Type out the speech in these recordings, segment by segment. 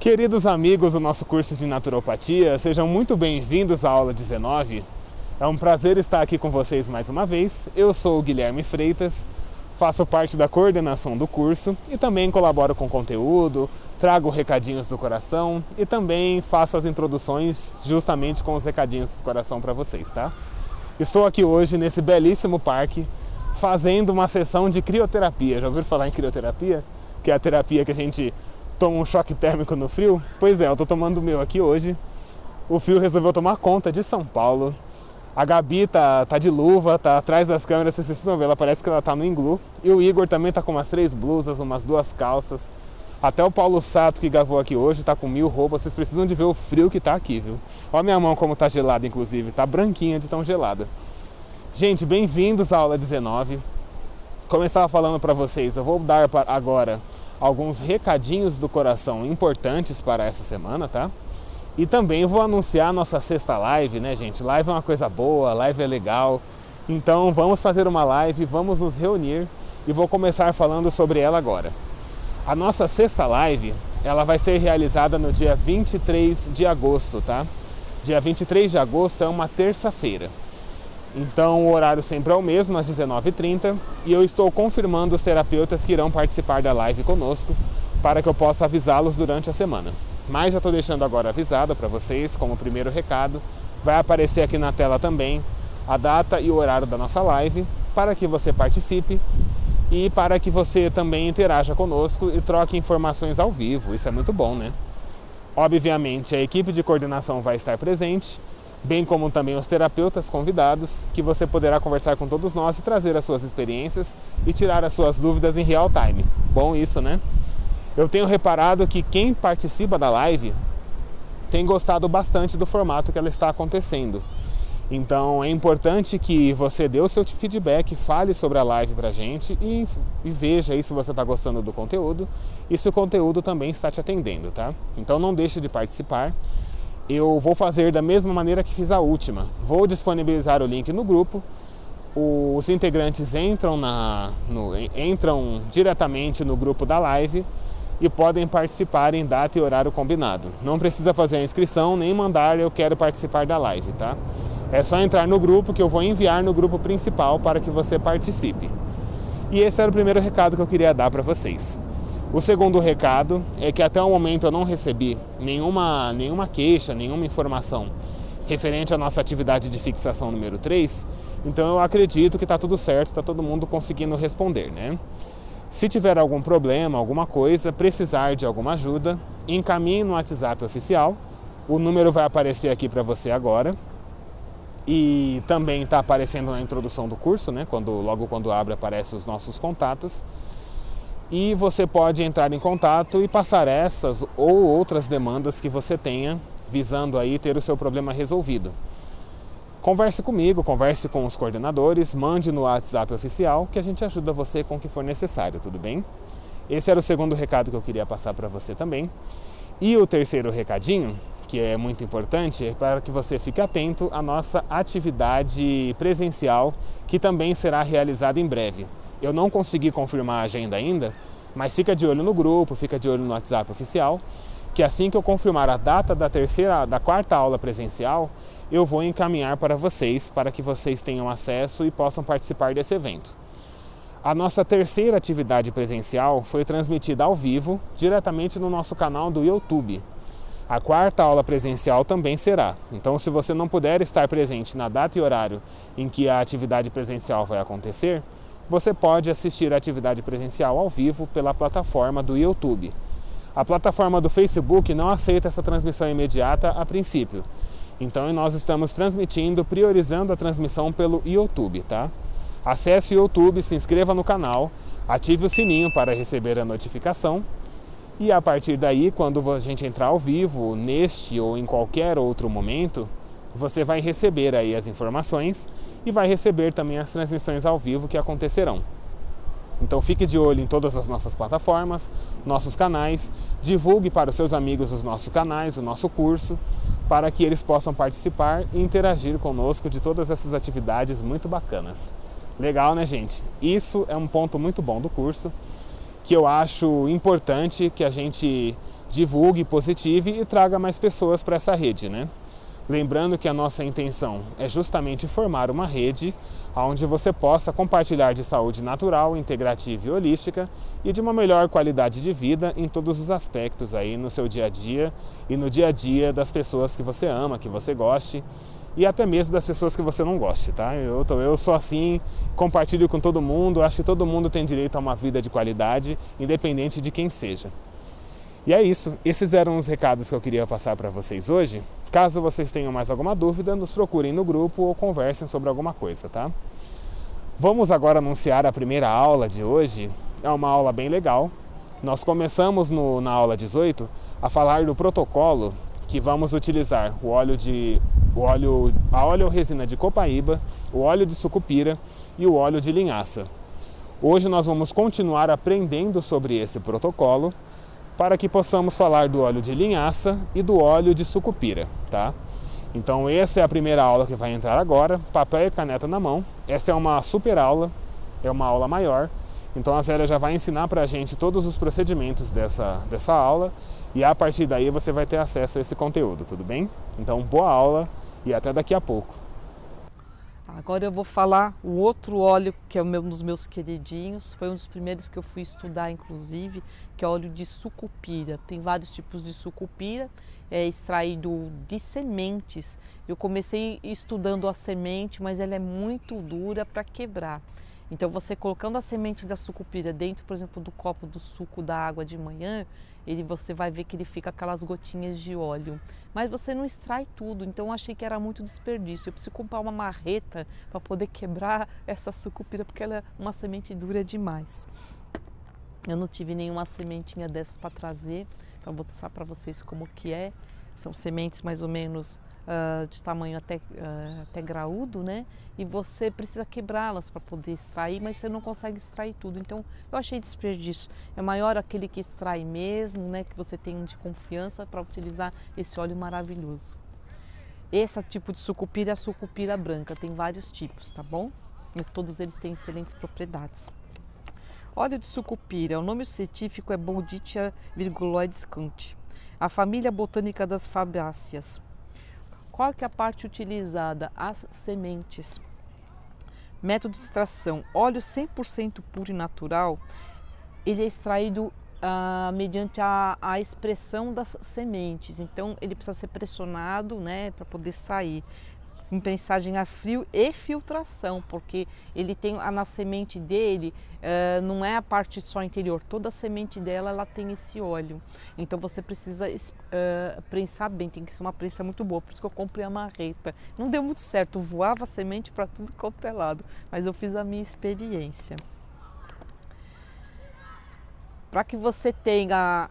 Queridos amigos do nosso curso de naturopatia, sejam muito bem-vindos à aula 19. É um prazer estar aqui com vocês mais uma vez. Eu sou o Guilherme Freitas, faço parte da coordenação do curso e também colaboro com conteúdo, trago recadinhos do coração e também faço as introduções justamente com os recadinhos do coração para vocês, tá? Estou aqui hoje nesse belíssimo parque fazendo uma sessão de crioterapia. Já ouviram falar em crioterapia? Que é a terapia que a gente toma um choque térmico no frio? Pois é, eu tô tomando o meu aqui hoje. O frio resolveu tomar conta de São Paulo. A Gabi tá de luva, tá atrás das câmeras, vocês precisam ver, ela parece que ela tá no iglu. E o Igor também tá com umas 3 blusas, umas 2 calças. Até o Paulo Sato, que gravou aqui hoje, tá com 1000 roupas. Vocês precisam de ver o frio que tá aqui, viu? Olha minha mão como tá gelada, inclusive. Tá branquinha de tão gelada. Gente, bem-vindos à aula 19. Como eu estava falando para vocês, eu vou dar agora alguns recadinhos do coração importantes para essa semana, tá? E também vou anunciar a nossa sexta live, né, gente? Live é uma coisa boa, live é legal. Então vamos fazer uma live, vamos nos reunir e vou começar falando sobre ela agora. A nossa sexta live, ela vai ser realizada no dia 23 de agosto, tá? Dia 23 de agosto é uma terça-feira. Então o horário sempre é o mesmo, às 19h30, e eu estou confirmando os terapeutas que irão participar da live conosco para que eu possa avisá-los durante a semana. Mas já estou deixando agora avisado para vocês, como primeiro recado, vai aparecer aqui na tela também a data e o horário da nossa live para que você participe e para que você também interaja conosco e troque informações ao vivo. Isso é muito bom, né? Obviamente a equipe de coordenação vai estar presente, bem como também os terapeutas convidados, que você poderá conversar com todos nós e trazer as suas experiências e tirar as suas dúvidas em real time. Bom isso, né? Eu tenho reparado que quem participa da live tem gostado bastante do formato que ela está acontecendo. Então é importante que você dê o seu feedback, fale sobre a live pra gente e veja aí se você está gostando do conteúdo e se o conteúdo também está te atendendo, tá? Então não deixe de participar. Eu vou fazer da mesma maneira que fiz a última. Vou disponibilizar o link no grupo. Os integrantes entram diretamente no grupo da live e podem participar em data e horário combinado. Não precisa fazer a inscrição nem mandar "eu quero participar da live", tá? É só entrar no grupo que eu vou enviar no grupo principal para que você participe. E esse era o primeiro recado que eu queria dar para vocês. O segundo recado é que até o momento eu não recebi nenhuma queixa, nenhuma informação referente à nossa atividade de fixação número 3, então eu acredito que está tudo certo, está todo mundo conseguindo responder, né? Se tiver algum problema, alguma coisa, precisar de alguma ajuda, encaminhe no WhatsApp oficial, o número vai aparecer aqui para você agora e também está aparecendo na introdução do curso, né? Logo quando abre aparecem os nossos contatos. E você pode entrar em contato e passar essas ou outras demandas que você tenha, visando aí ter o seu problema resolvido. Converse comigo, converse com os coordenadores, mande no WhatsApp oficial que a gente ajuda você com o que for necessário, tudo bem? Esse era o segundo recado que eu queria passar para você também. E o terceiro recadinho, que é muito importante, é para que você fique atento à nossa atividade presencial, que também será realizada em breve. Eu não consegui confirmar a agenda ainda, mas fica de olho no grupo, fica de olho no WhatsApp oficial, que assim que eu confirmar a data da quarta aula presencial, eu vou encaminhar para vocês, para que vocês tenham acesso e possam participar desse evento. A nossa terceira atividade presencial foi transmitida ao vivo, diretamente no nosso canal do YouTube. A quarta aula presencial também será. Então, se você não puder estar presente na data e horário em que a atividade presencial vai acontecer, você pode assistir a atividade presencial ao vivo pela plataforma do YouTube. A plataforma do Facebook não aceita essa transmissão imediata a princípio. Então nós estamos transmitindo, priorizando a transmissão pelo YouTube, tá? Acesse o YouTube, se inscreva no canal, ative o sininho para receber a notificação e a partir daí, quando a gente entrar ao vivo, neste ou em qualquer outro momento, você vai receber aí as informações e vai receber também as transmissões ao vivo que acontecerão. Então fique de olho em todas as nossas plataformas, nossos canais, divulgue para os seus amigos os nossos canais, o nosso curso, para que eles possam participar e interagir conosco de todas essas atividades muito bacanas. Legal, né, gente? Isso é um ponto muito bom do curso que eu acho importante que a gente divulgue, positive e traga mais pessoas para essa rede, né? Lembrando que a nossa intenção é justamente formar uma rede onde você possa compartilhar de saúde natural, integrativa e holística e de uma melhor qualidade de vida em todos os aspectos aí no seu dia a dia e no dia a dia das pessoas que você ama, que você goste e até mesmo das pessoas que você não goste, tá? Eu sou assim, compartilho com todo mundo, acho que todo mundo tem direito a uma vida de qualidade, independente de quem seja. E é isso, esses eram os recados que eu queria passar para vocês hoje. Caso vocês tenham mais alguma dúvida, nos procurem no grupo ou conversem sobre alguma coisa, tá? Vamos agora anunciar a primeira aula de hoje. É uma aula bem legal. Nós começamos na aula 18 a falar do protocolo que vamos utilizar a oleoresina de copaíba, o óleo de sucupira e o óleo de linhaça. Hoje nós vamos continuar aprendendo sobre esse protocolo para que possamos falar do óleo de linhaça e do óleo de sucupira, tá? Então essa é a primeira aula que vai entrar agora, papel e caneta na mão. Essa é uma super aula, é uma aula maior, então a Zélia já vai ensinar para a gente todos os procedimentos dessa aula e a partir daí você vai ter acesso a esse conteúdo, tudo bem? Então boa aula e até daqui a pouco. Agora eu vou falar o outro óleo que é um dos meus queridinhos, foi um dos primeiros que eu fui estudar inclusive, que é óleo de sucupira. Tem vários tipos de sucupira, é extraído de sementes. Eu comecei estudando a semente, mas ela é muito dura para quebrar. Então você colocando a semente da sucupira dentro, por exemplo, do copo do suco da água de manhã, você vai ver que ele fica aquelas gotinhas de óleo. Mas você não extrai tudo, então eu achei que era muito desperdício. Eu preciso comprar uma marreta para poder quebrar essa sucupira, porque ela é uma semente dura demais. Eu não tive nenhuma sementinha dessas para trazer, para mostrar para vocês como que é. São sementes mais ou menos de tamanho até graúdo, né? E você precisa quebrá-las para poder extrair, mas você não consegue extrair tudo. Então eu achei desperdício. É maior aquele que extrai mesmo, né? Que você tem de confiança para utilizar esse óleo maravilhoso. Esse tipo de sucupira é a sucupira branca, tem vários tipos, tá bom? Mas todos eles têm excelentes propriedades. Óleo de sucupira, o nome científico é Bourditia virguloides Kunt. A família botânica das Fabaceae. Qual que é a parte utilizada? As sementes. Método de extração. Óleo 100% puro e natural, ele é extraído mediante a expressão das sementes. Então, ele precisa ser pressionado, né, para poder sair. Com prensagem a frio e filtração, porque ele tem na semente dele, não é a parte só interior, toda a semente dela ela tem esse óleo. Então você precisa prensar bem, tem que ser uma prensa muito boa, por isso que eu comprei a marreta. Não deu muito certo, voava a semente para tudo quanto é lado, mas eu fiz a minha experiência. Para que você tenha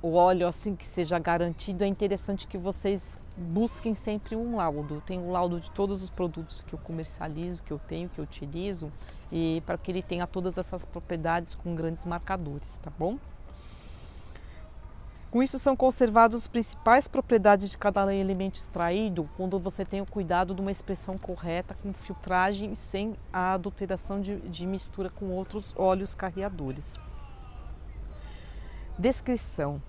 o óleo assim que seja garantido, é interessante que vocês busquem sempre um laudo. Tem um laudo de todos os produtos que eu comercializo, que eu tenho, que eu utilizo, e para que ele tenha todas essas propriedades com grandes marcadores, tá bom? Com isso são conservadas as principais propriedades de cada elemento extraído quando você tem o cuidado de uma expressão correta, com filtragem e sem a adulteração de mistura com outros óleos carreadores. Descrição.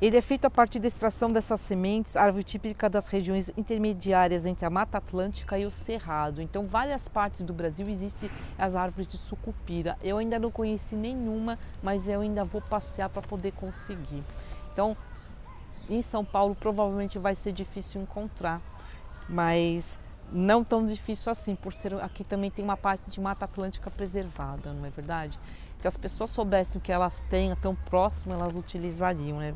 Ele é feito a partir da extração dessas sementes, árvore típica das regiões intermediárias entre a Mata Atlântica e o Cerrado. Então, várias partes do Brasil existem as árvores de sucupira. Eu ainda não conheci nenhuma, mas eu ainda vou passear para poder conseguir. Então, em São Paulo provavelmente vai ser difícil encontrar, mas não tão difícil assim, por ser aqui também tem uma parte de Mata Atlântica preservada, não é verdade? Se as pessoas soubessem o que elas têm tão próximo, elas utilizariam, né?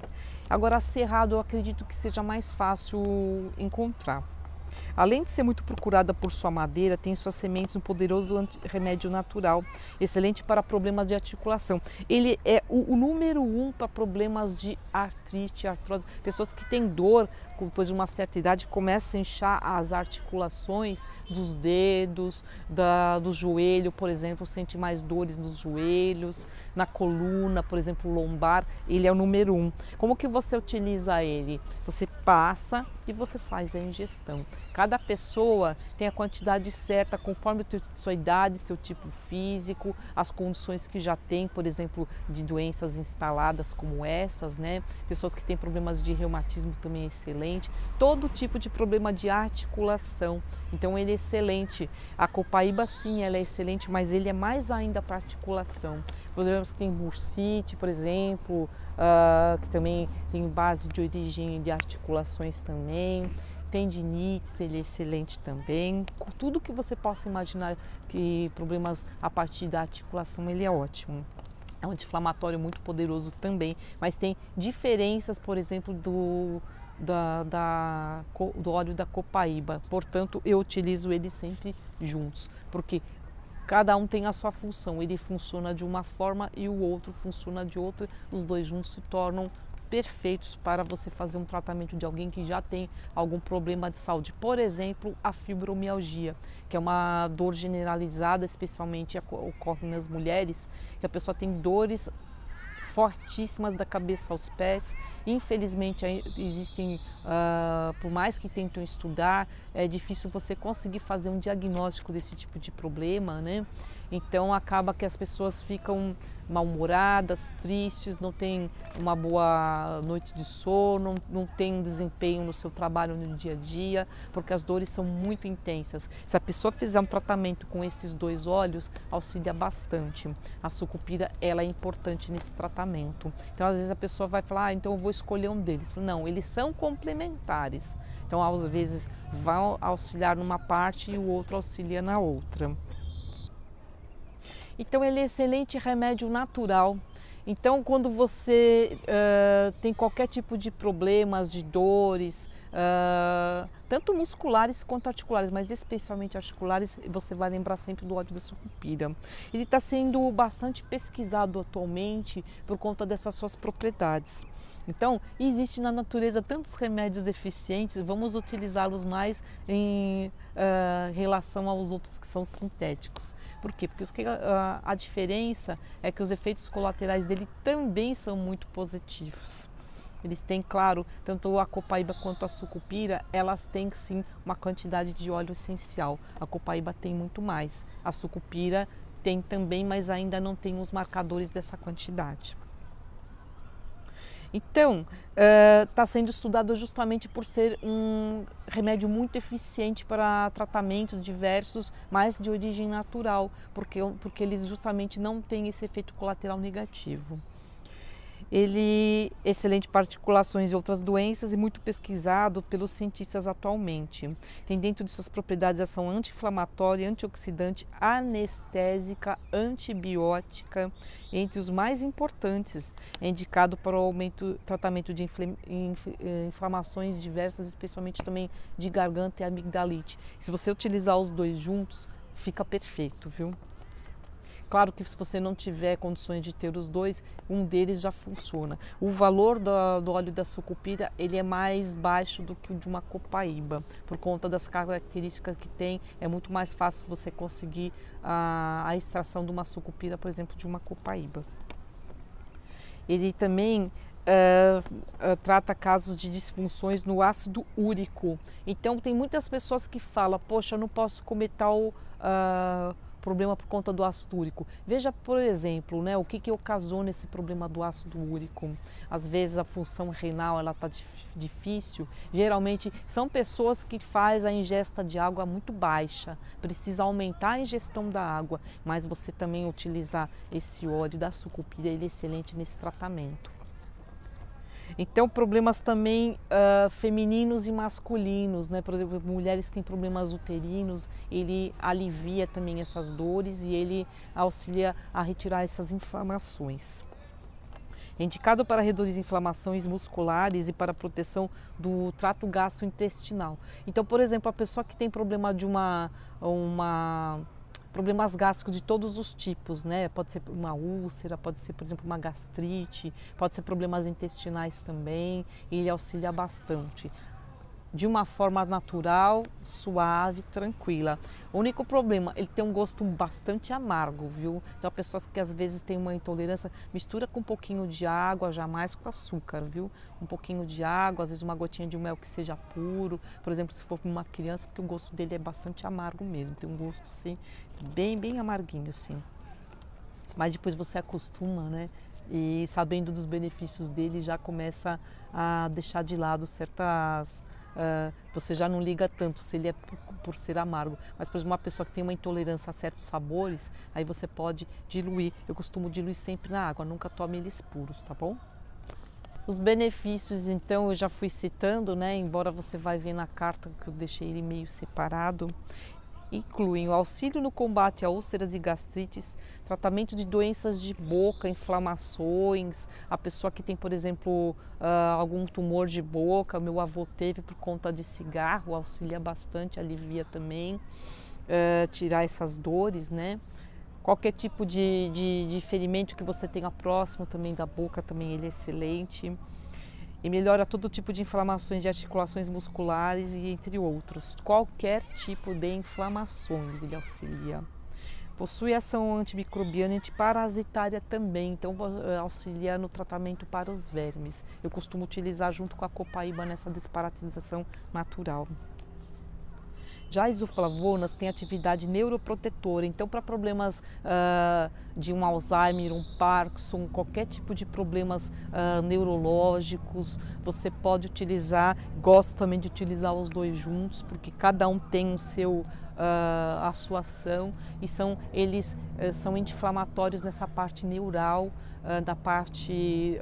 Agora, cerrado eu acredito que seja mais fácil encontrar. Além de ser muito procurada por sua madeira, tem em suas sementes um poderoso remédio natural, excelente para problemas de articulação. Ele é o número 1 para problemas de artrite, artrose. Pessoas que têm dor, depois de uma certa idade, começam a inchar as articulações dos dedos, do joelho, por exemplo, sente mais dores nos joelhos, na coluna, por exemplo, lombar. Ele é o número 1. Como que você utiliza ele? Você passa e você faz a ingestão. Cada pessoa tem a quantidade certa conforme sua idade, seu tipo físico, as condições que já tem, por exemplo, de doenças instaladas como essas, né? Pessoas que têm problemas de reumatismo também é excelente. Todo tipo de problema de articulação. Então ele é excelente. A copaíba sim, ela é excelente, mas ele é mais ainda para articulação. Problemas que tem bursite, por exemplo, que também tem base de origem de articulações também. Tendinites, ele é excelente também. Tudo que você possa imaginar que problemas a partir da articulação, ele é ótimo. É um anti-inflamatório muito poderoso também, mas tem diferenças, por exemplo, do óleo da copaíba. Portanto, eu utilizo eles sempre juntos, porque cada um tem a sua função. Ele funciona de uma forma e o outro funciona de outra. Os dois juntos se tornam perfeitos para você fazer um tratamento de alguém que já tem algum problema de saúde. Por exemplo, a fibromialgia, que é uma dor generalizada, especialmente ocorre nas mulheres, que a pessoa tem dores fortíssimas da cabeça aos pés. Infelizmente existem, por mais que tentam estudar, é difícil você conseguir fazer um diagnóstico desse tipo de problema, né? Então acaba que as pessoas ficam mal-humoradas, tristes, não têm uma boa noite de sono, não têm um desempenho no seu trabalho no dia a dia, porque as dores são muito intensas. Se a pessoa fizer um tratamento com esses dois óleos, auxilia bastante. A sucupira, ela é importante nesse tratamento. Então às vezes a pessoa vai falar, então eu vou escolher um deles. Não, eles são complementares. Então às vezes vão auxiliar numa parte e o outro auxilia na outra. Então ele é excelente remédio natural. Então quando você tem qualquer tipo de problemas, de dores, tanto musculares quanto articulares, mas especialmente articulares, você vai lembrar sempre do óleo da sucupira. Ele está sendo bastante pesquisado atualmente por conta dessas suas propriedades. Então, existe na natureza tantos remédios eficientes, vamos utilizá-los mais em relação aos outros que são sintéticos. Por quê? Porque a diferença é que os efeitos colaterais dele também são muito positivos. Eles têm, claro, tanto a copaíba quanto a sucupira, elas têm sim uma quantidade de óleo essencial. A copaíba tem muito mais. A sucupira tem também, mas ainda não tem os marcadores dessa quantidade. Então, está sendo estudado justamente por ser um remédio muito eficiente para tratamentos diversos, mas de origem natural, porque eles justamente não têm esse efeito colateral negativo. Ele é excelente para articulações e outras doenças e muito pesquisado pelos cientistas atualmente. Tem dentro de suas propriedades ação anti-inflamatória, antioxidante, anestésica, antibiótica, entre os mais importantes. É indicado para o tratamento de inflamações diversas, especialmente também de garganta e amigdalite. Se você utilizar os dois juntos, fica perfeito, viu? Claro que se você não tiver condições de ter os dois, um deles já funciona. O valor do óleo da sucupira, ele é mais baixo do que o de uma copaíba. Por conta das características que tem, é muito mais fácil você conseguir a extração de uma sucupira, por exemplo, de uma copaíba. Ele também trata casos de disfunções no ácido úrico. Então tem muitas pessoas que falam, poxa, eu não posso comer tal problema por conta do ácido úrico. Veja, por exemplo, né, o que ocasiona esse problema do ácido úrico. Às vezes a função renal está difícil. Geralmente são pessoas que fazem a ingesta de água muito baixa. Precisa aumentar a ingestão da água. Mas você também utilizar esse óleo da sucupira, ele é excelente nesse tratamento. Então, problemas também femininos e masculinos, né? Por exemplo, mulheres que têm problemas uterinos, ele alivia também essas dores e ele auxilia a retirar essas inflamações. É indicado para reduzir inflamações musculares e para proteção do trato gastrointestinal. Então, por exemplo, a pessoa que tem problema de problemas gástricos de todos os tipos, né? Pode ser uma úlcera, pode ser, por exemplo, uma gastrite, pode ser problemas intestinais também, ele auxilia bastante. de uma forma natural, suave, tranquila. O único problema, ele tem um gosto bastante amargo, viu? Então, pessoas que às vezes têm uma intolerância, mistura com um pouquinho de água, jamais com açúcar, viu? Um pouquinho de água, às vezes uma gotinha de mel que seja puro. Por exemplo, se for para uma criança, porque o gosto dele é bastante amargo mesmo. Tem um gosto, sim, bem amarguinho, sim. Mas depois você acostuma, né? E sabendo dos benefícios dele, já começa a deixar de lado certas... você já não liga tanto se ele é por ser amargo. Mas, por exemplo, uma pessoa que tem uma intolerância a certos sabores, aí você pode diluir. Eu costumo diluir sempre na água, nunca tome eles puros, tá bom? Os benefícios, então, eu já fui citando, né? Embora você vai ver na carta que eu deixei ele meio separado. Incluem o auxílio no combate a úlceras e gastrites, tratamento de doenças de boca, inflamações, a pessoa que tem, por exemplo, algum tumor de boca, meu avô teve por conta de cigarro, auxilia bastante, alivia também, tirar essas dores, né? Qualquer tipo de ferimento que você tenha próximo também da boca, também ele é excelente. E melhora todo tipo de inflamações de articulações musculares e entre outros. Qualquer tipo de inflamações ele auxilia. Possui ação antimicrobiana e antiparasitária também, então auxilia no tratamento para os vermes. Eu costumo utilizar junto com a copaíba nessa desparasitização natural. Já as isoflavonas têm atividade neuroprotetora, então para problemas de um Alzheimer, um Parkinson, qualquer tipo de problemas neurológicos, você pode utilizar. Gosto também de utilizar os dois juntos, porque cada um tem o seu, a sua ação e eles são anti-inflamatórios nessa parte neural, da parte...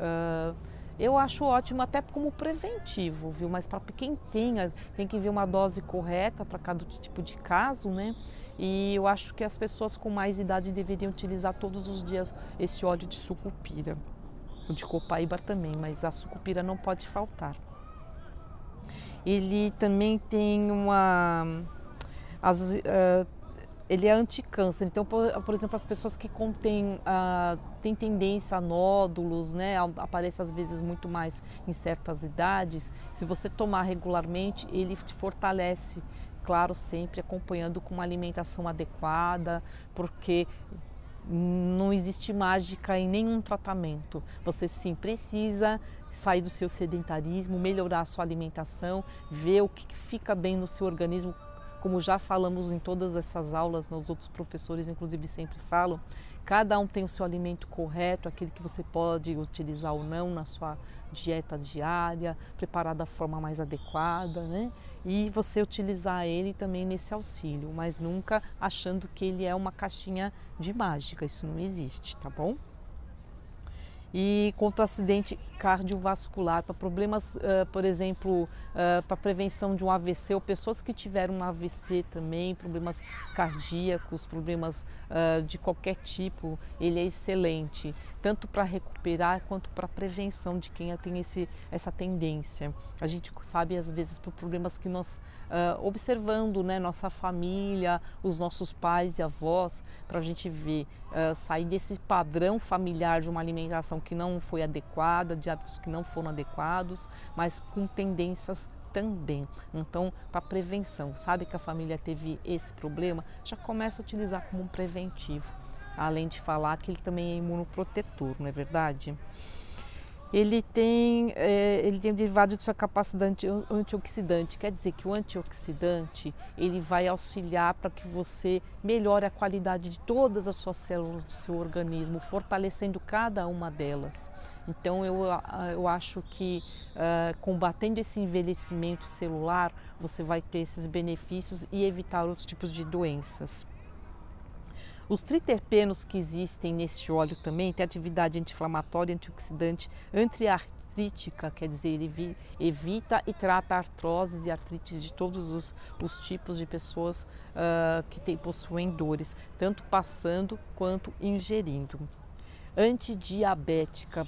eu acho ótimo até como preventivo, viu? Mas para quem tem que ver uma dose correta para cada tipo de caso, né? E eu acho que as pessoas com mais idade deveriam utilizar todos os dias esse óleo de sucupira. O de copaíba também, mas a sucupira não pode faltar. Ele também tem ele é anticâncer, então, por exemplo, as pessoas que têm tendência a nódulos, né, aparece às vezes muito mais em certas idades, se você tomar regularmente, ele te fortalece, claro, sempre acompanhando com uma alimentação adequada, porque não existe mágica em nenhum tratamento. Você sim precisa sair do seu sedentarismo, melhorar a sua alimentação, ver o que fica bem no seu organismo. Como já falamos em todas essas aulas, os outros professores inclusive sempre falam, cada um tem o seu alimento correto, aquele que você pode utilizar ou não na sua dieta diária, preparar da forma mais adequada, né? E você utilizar ele também nesse auxílio, mas nunca achando que ele é uma caixinha de mágica, isso não existe, tá bom? E contra acidente cardiovascular, para problemas, por exemplo, para prevenção de um AVC, ou pessoas que tiveram um AVC também, problemas cardíacos, problemas de qualquer tipo, ele é excelente, tanto para recuperar quanto para prevenção de quem tem essa tendência. A gente sabe, às vezes, por problemas que nós, observando, né, nossa família, os nossos pais e avós, para a gente ver, sair desse padrão familiar de uma alimentação que não foi adequada, de hábitos que não foram adequados, mas com tendências também. Então, para prevenção, sabe que a família teve esse problema, já começa a utilizar como um preventivo, além de falar que ele também é imunoprotetor, não é verdade? Ele tem derivado de sua capacidade antioxidante, quer dizer que o antioxidante ele vai auxiliar para que você melhore a qualidade de todas as suas células do seu organismo, fortalecendo cada uma delas. Então eu acho que combatendo esse envelhecimento celular, você vai ter esses benefícios e evitar outros tipos de doenças. Os triterpenos que existem nesse óleo também têm atividade anti-inflamatória, antioxidante, antiartrítica, quer dizer, ele evita e trata artroses e artrites de todos os tipos de pessoas que possuem dores, tanto passando quanto ingerindo. Antidiabética,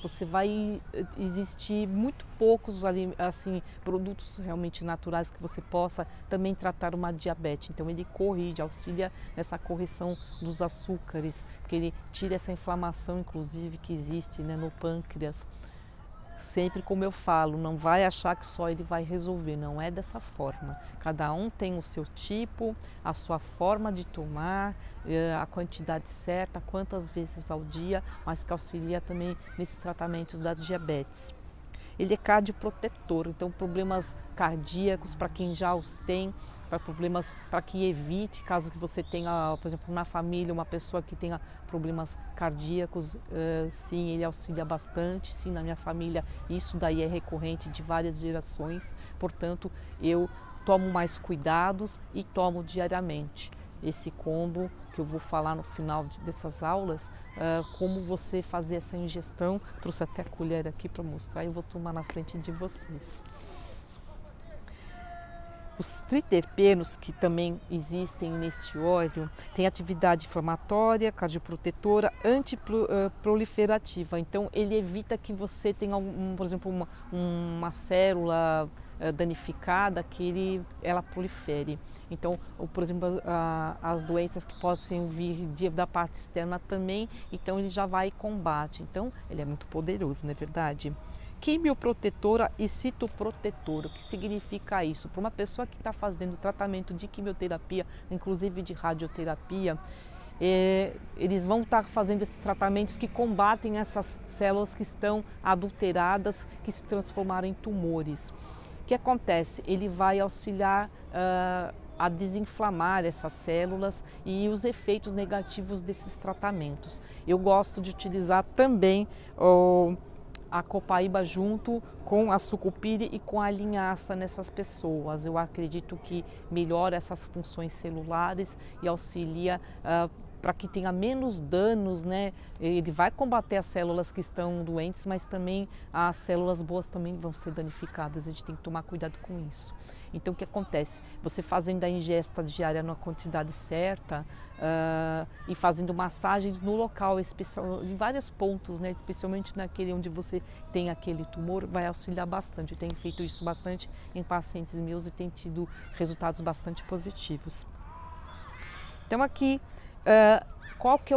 existir muito poucos assim, produtos realmente naturais que você possa também tratar uma diabetes. Então ele auxilia nessa correção dos açúcares, porque ele tira essa inflamação inclusive que existe, né, no pâncreas. sempre como eu falo, não vai achar que só ele vai resolver, não é dessa forma. Cada um tem o seu tipo, a sua forma de tomar, a quantidade certa, quantas vezes ao dia, mas que auxilia também nesses tratamentos da diabetes. Ele é cardioprotetor, então problemas cardíacos para quem já os tem, para problemas, para que evite, caso que você tenha, por exemplo, na família, uma pessoa que tenha problemas cardíacos, sim, ele auxilia bastante, sim, na minha família isso daí é recorrente de várias gerações, portanto, eu tomo mais cuidados e tomo diariamente. Esse combo que eu vou falar no final dessas aulas, como você fazer essa ingestão. Trouxe até a colher aqui para mostrar e vou tomar na frente de vocês. Os triterpenos que também existem neste óleo têm atividade inflamatória, cardioprotetora, antiproliferativa. Então ele evita que você tenha, por exemplo, uma célula danificada, que ela prolifere. Então, por exemplo, as doenças que podem vir da parte externa também, então ele já vai e combate. Então ele é muito poderoso, não é verdade? Quimioprotetora e citoprotetora. O que significa isso? Para uma pessoa que está fazendo tratamento de quimioterapia, inclusive de radioterapia, eles vão estar fazendo esses tratamentos que combatem essas células que estão adulteradas, que se transformaram em tumores. O que acontece? Ele vai auxiliar a desinflamar essas células e os efeitos negativos desses tratamentos. Eu gosto de utilizar também a copaíba junto com a sucupira e com a linhaça nessas pessoas. Eu acredito que melhora essas funções celulares e auxilia para que tenha menos danos, né? Ele vai combater as células que estão doentes, mas também as células boas também vão ser danificadas. A gente tem que tomar cuidado com isso. Então, o que acontece? Você fazendo a ingesta diária na quantidade certa e fazendo massagens no local, em vários pontos, né? Especialmente naquele onde você tem aquele tumor, vai auxiliar bastante. Eu tenho feito isso bastante em pacientes meus e tenho tido resultados bastante positivos. Então, aqui, qual que é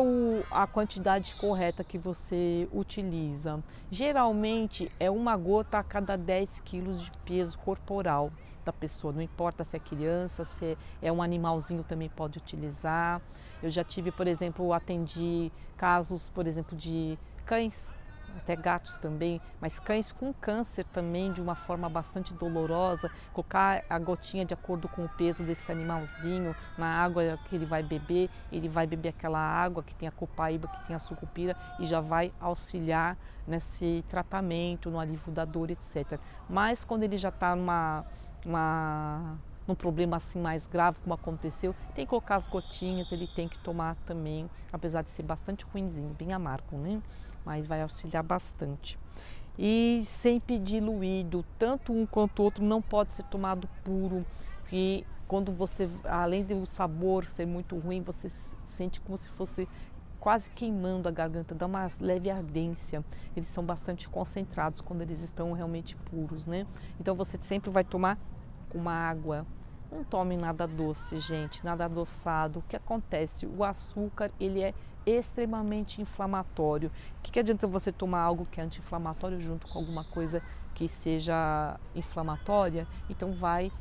a quantidade correta que você utiliza? Geralmente é uma gota a cada 10 quilos de peso corporal da pessoa, não importa se é criança, se é um animalzinho também pode utilizar. Eu já tive, por exemplo, atendi casos, por exemplo, de cães, até gatos também, mas cães com câncer também, de uma forma bastante dolorosa, colocar a gotinha de acordo com o peso desse animalzinho na água que ele vai beber aquela água que tem a copaíba, que tem a sucupira e já vai auxiliar nesse tratamento, no alívio da dor, etc. Mas quando ele já está num problema assim mais grave, como aconteceu, tem que colocar as gotinhas, ele tem que tomar também, apesar de ser bastante ruinzinho, bem amargo, né? Mas vai auxiliar bastante. E sempre diluído, tanto um quanto o outro não pode ser tomado puro, porque quando você, além do sabor ser muito ruim, você sente como se fosse quase queimando a garganta, dá uma leve ardência. Eles são bastante concentrados quando eles estão realmente puros, né? Então você sempre vai tomar com uma água. Não tome nada doce, gente, nada adoçado. O que acontece? O açúcar, ele é extremamente inflamatório. O que adianta você tomar algo que é anti-inflamatório junto com alguma coisa que seja inflamatória? Então vai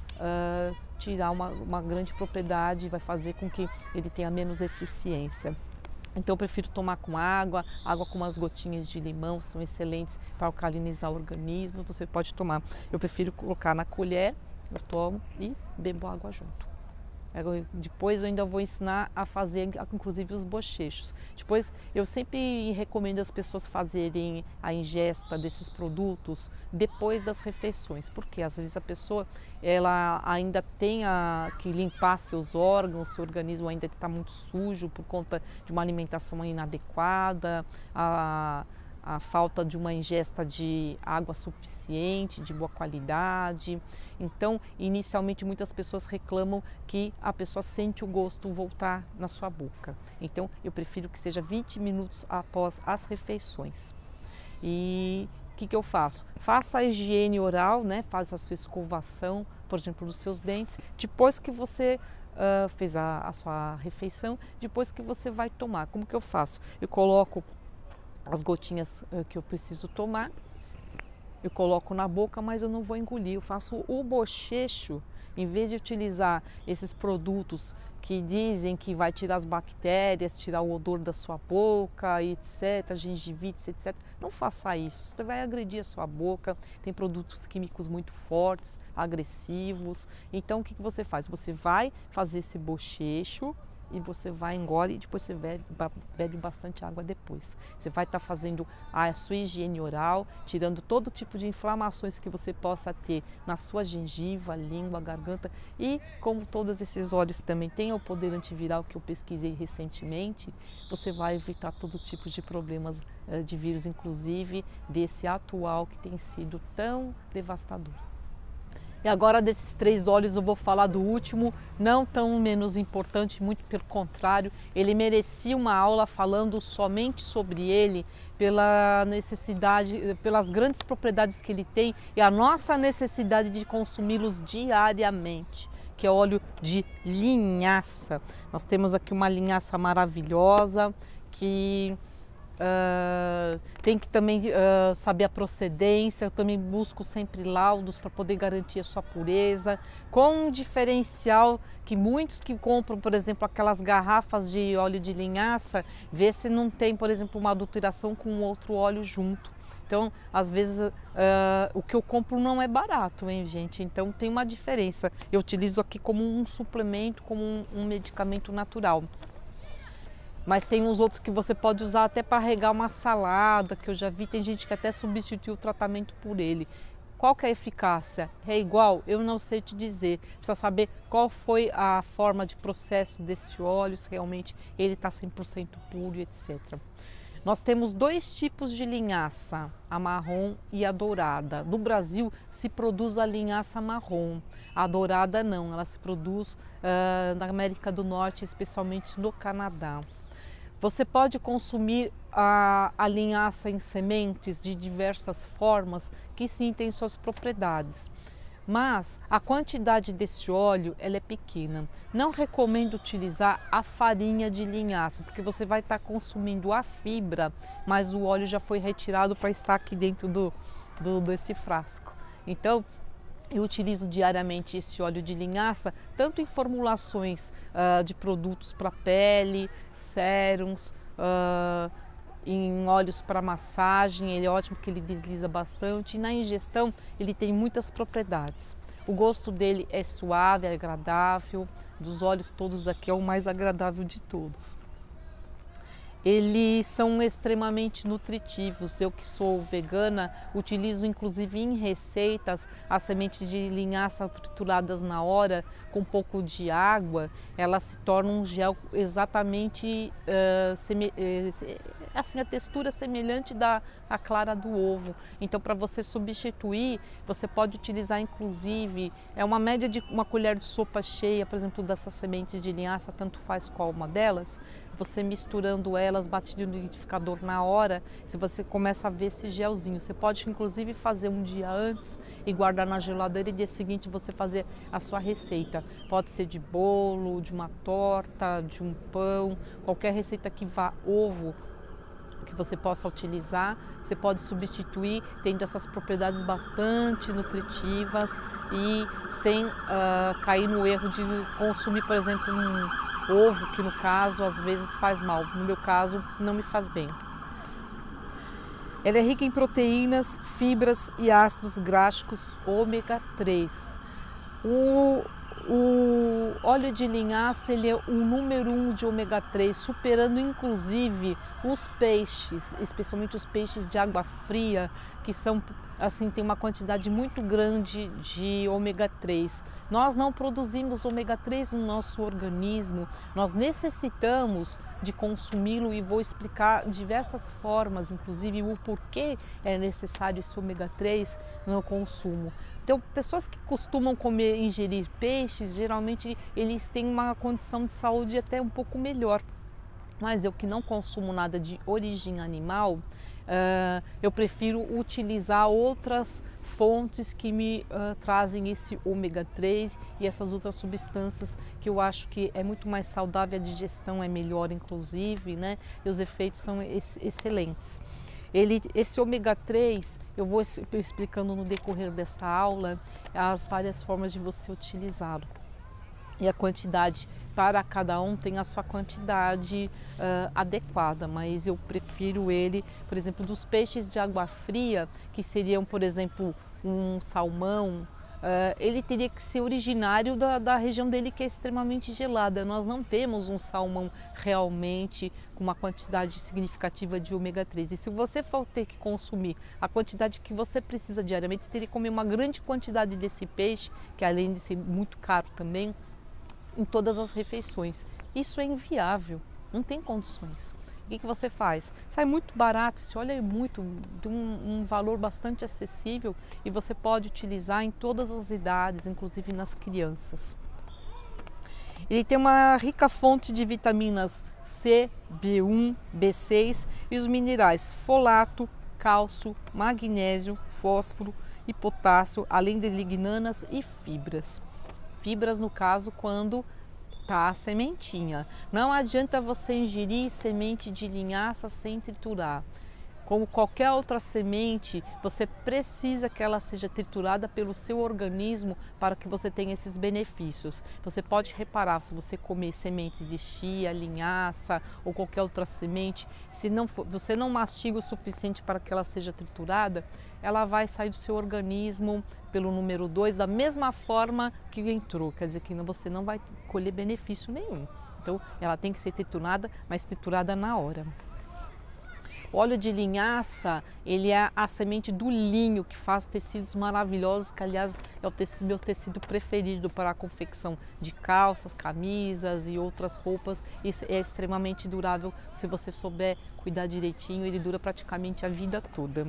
tirar uma grande propriedade, vai fazer com que ele tenha menos eficiência. Então eu prefiro tomar com água com umas gotinhas de limão, são excelentes para alcalinizar o organismo, você pode tomar. Eu prefiro colocar na colher, eu tomo e bebo água junto. Depois eu ainda vou ensinar a fazer, inclusive, os bochechos. Depois eu sempre recomendo as pessoas fazerem a ingesta desses produtos depois das refeições, porque às vezes a pessoa ela ainda tem que limpar seus órgãos, seu organismo ainda está muito sujo por conta de uma alimentação inadequada, a falta de uma ingesta de água suficiente, de boa qualidade. Então, inicialmente, muitas pessoas reclamam que a pessoa sente o gosto voltar na sua boca. Então, eu prefiro que seja 20 minutos após as refeições. E o que eu faço? Faça a higiene oral, né? Faz a sua escovação, por exemplo, dos seus dentes. Depois que você fez a sua refeição, depois que você vai tomar. Como que eu faço? Eu coloco as gotinhas que eu preciso tomar eu coloco na boca, mas eu não vou engolir. Eu faço o bochecho, em vez de utilizar esses produtos que dizem que vai tirar as bactérias, tirar o odor da sua boca, etc., gengivite, etc. Não faça isso, você vai agredir a sua boca, tem produtos químicos muito fortes, agressivos. Então o que você faz? Você vai fazer esse bochecho e você vai engole e depois você bebe bastante água depois. Você vai estar fazendo a sua higiene oral, tirando todo tipo de inflamações que você possa ter na sua gengiva, língua, garganta. E como todos esses óleos também têm o poder antiviral que eu pesquisei recentemente, você vai evitar todo tipo de problemas de vírus, inclusive desse atual que tem sido tão devastador. E agora desses 3 óleos eu vou falar do último, não tão menos importante, muito pelo contrário, ele merecia uma aula falando somente sobre ele, pela necessidade, pelas grandes propriedades que ele tem e a nossa necessidade de consumi-los diariamente, que é o óleo de linhaça. Nós temos aqui uma linhaça maravilhosa que tem que também saber a procedência. Eu também busco sempre laudos para poder garantir a sua pureza, com um diferencial que muitos que compram, por exemplo, aquelas garrafas de óleo de linhaça, vê se não tem, por exemplo, uma adulteração com outro óleo junto. Então, às vezes, o que eu compro não é barato, hein, gente? Então, tem uma diferença. Eu utilizo aqui como um suplemento, como um medicamento natural. Mas tem uns outros que você pode usar até para regar uma salada, que eu já vi, tem gente que até substitui o tratamento por ele. Qual que é a eficácia? É igual? Eu não sei te dizer. Precisa saber qual foi a forma de processo desse óleo, se realmente ele está 100% puro, etc. Nós temos 2 tipos de linhaça, a marrom e a dourada. No Brasil se produz a linhaça marrom, a dourada não, ela se produz na América do Norte, especialmente no Canadá. Você pode consumir a linhaça em sementes de diversas formas, que sim tem suas propriedades. Mas a quantidade desse óleo ela é pequena. Não recomendo utilizar a farinha de linhaça, porque você vai estar consumindo a fibra, mas o óleo já foi retirado para estar aqui dentro desse frasco. Então, eu utilizo diariamente esse óleo de linhaça, tanto em formulações de produtos para pele, sérums, em óleos para massagem. Ele é ótimo porque ele desliza bastante, e na ingestão ele tem muitas propriedades. O gosto dele é suave, é agradável, dos óleos todos aqui é o mais agradável de todos. Eles são extremamente nutritivos. Eu que sou vegana, utilizo inclusive em receitas as sementes de linhaça trituradas na hora, com um pouco de água, ela se torna um gel exatamente assim, a textura semelhante da clara do ovo. Então, para você substituir, você pode utilizar inclusive, uma média de uma colher de sopa cheia, por exemplo, dessas sementes de linhaça, tanto faz qual uma delas, você misturando elas, batendo no liquidificador na hora, se você começa a ver esse gelzinho. Você pode inclusive fazer um dia antes e guardar na geladeira, e dia seguinte você fazer a sua receita. Pode ser de bolo, de uma torta, de um pão, qualquer receita que vá ovo, que você possa utilizar, você pode substituir, tendo essas propriedades bastante nutritivas e sem cair no erro de consumir, por exemplo, um ovo, que no caso às vezes faz mal. No meu caso, não me faz bem. Ela é rica em proteínas, fibras e ácidos graxos ômega 3. O óleo de linhaça ele é o número 1 de ômega 3, superando inclusive os peixes, especialmente os peixes de água fria, que são assim, tem uma quantidade muito grande de ômega 3. Nós não produzimos ômega 3 no nosso organismo, nós necessitamos de consumi-lo, e vou explicar diversas formas, inclusive o porquê é necessário esse ômega 3 no consumo. Então, pessoas que costumam ingerir peixes, geralmente eles têm uma condição de saúde até um pouco melhor. Mas eu que não consumo nada de origem animal, eu prefiro utilizar outras fontes que me trazem esse ômega 3 e essas outras substâncias que eu acho que é muito mais saudável, a digestão é melhor inclusive, né? E os efeitos são excelentes. Esse ômega 3, eu vou explicando no decorrer desta aula as várias formas de você utilizá-lo. E a quantidade para cada um tem a sua quantidade adequada, mas eu prefiro ele, por exemplo, dos peixes de água fria, que seriam, por exemplo, um salmão, ele teria que ser originário da região dele, que é extremamente gelada. Nós não temos um salmão realmente com uma quantidade significativa de ômega 3. E se você for ter que consumir a quantidade que você precisa diariamente, você teria que comer uma grande quantidade desse peixe, que além de ser muito caro também, em todas as refeições. Isso é inviável, não tem condições. O que você faz? Sai muito barato, esse óleo é muito, de um valor bastante acessível e você pode utilizar em todas as idades, inclusive nas crianças. Ele tem uma rica fonte de vitaminas C, B1, B6 e os minerais folato, cálcio, magnésio, fósforo e potássio, além de lignanas e fibras. Fibras, no caso, quando tá a sementinha. Não adianta você ingerir semente de linhaça sem triturar. Como qualquer outra semente, você precisa que ela seja triturada pelo seu organismo para que você tenha esses benefícios. Você pode reparar, se você comer sementes de chia, linhaça ou qualquer outra semente, se não for, você não mastiga o suficiente para que ela seja triturada, ela vai sair do seu organismo pelo número 2 da mesma forma que entrou. Quer dizer que você não vai colher benefício nenhum. Então, ela tem que ser triturada, mas triturada na hora. O óleo de linhaça, ele é a semente do linho, que faz tecidos maravilhosos, que aliás é o meu tecido preferido para a confecção de calças, camisas e outras roupas. Isso é extremamente durável, se você souber cuidar direitinho, ele dura praticamente a vida toda.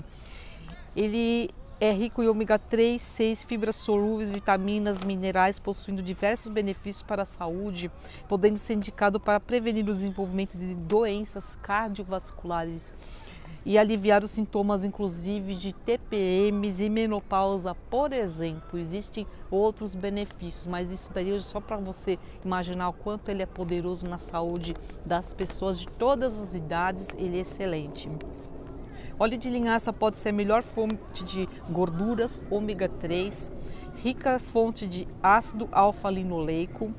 Ele é rico em ômega 3, 6, fibras solúveis, vitaminas, minerais, possuindo diversos benefícios para a saúde, podendo ser indicado para prevenir o desenvolvimento de doenças cardiovasculares e aliviar os sintomas, inclusive, de TPMs e menopausa, por exemplo. Existem outros benefícios, mas isso daí é só para você imaginar o quanto ele é poderoso na saúde das pessoas de todas as idades, ele é excelente. Óleo de linhaça pode ser a melhor fonte de gorduras ômega 3, rica fonte de ácido alfa-linoleico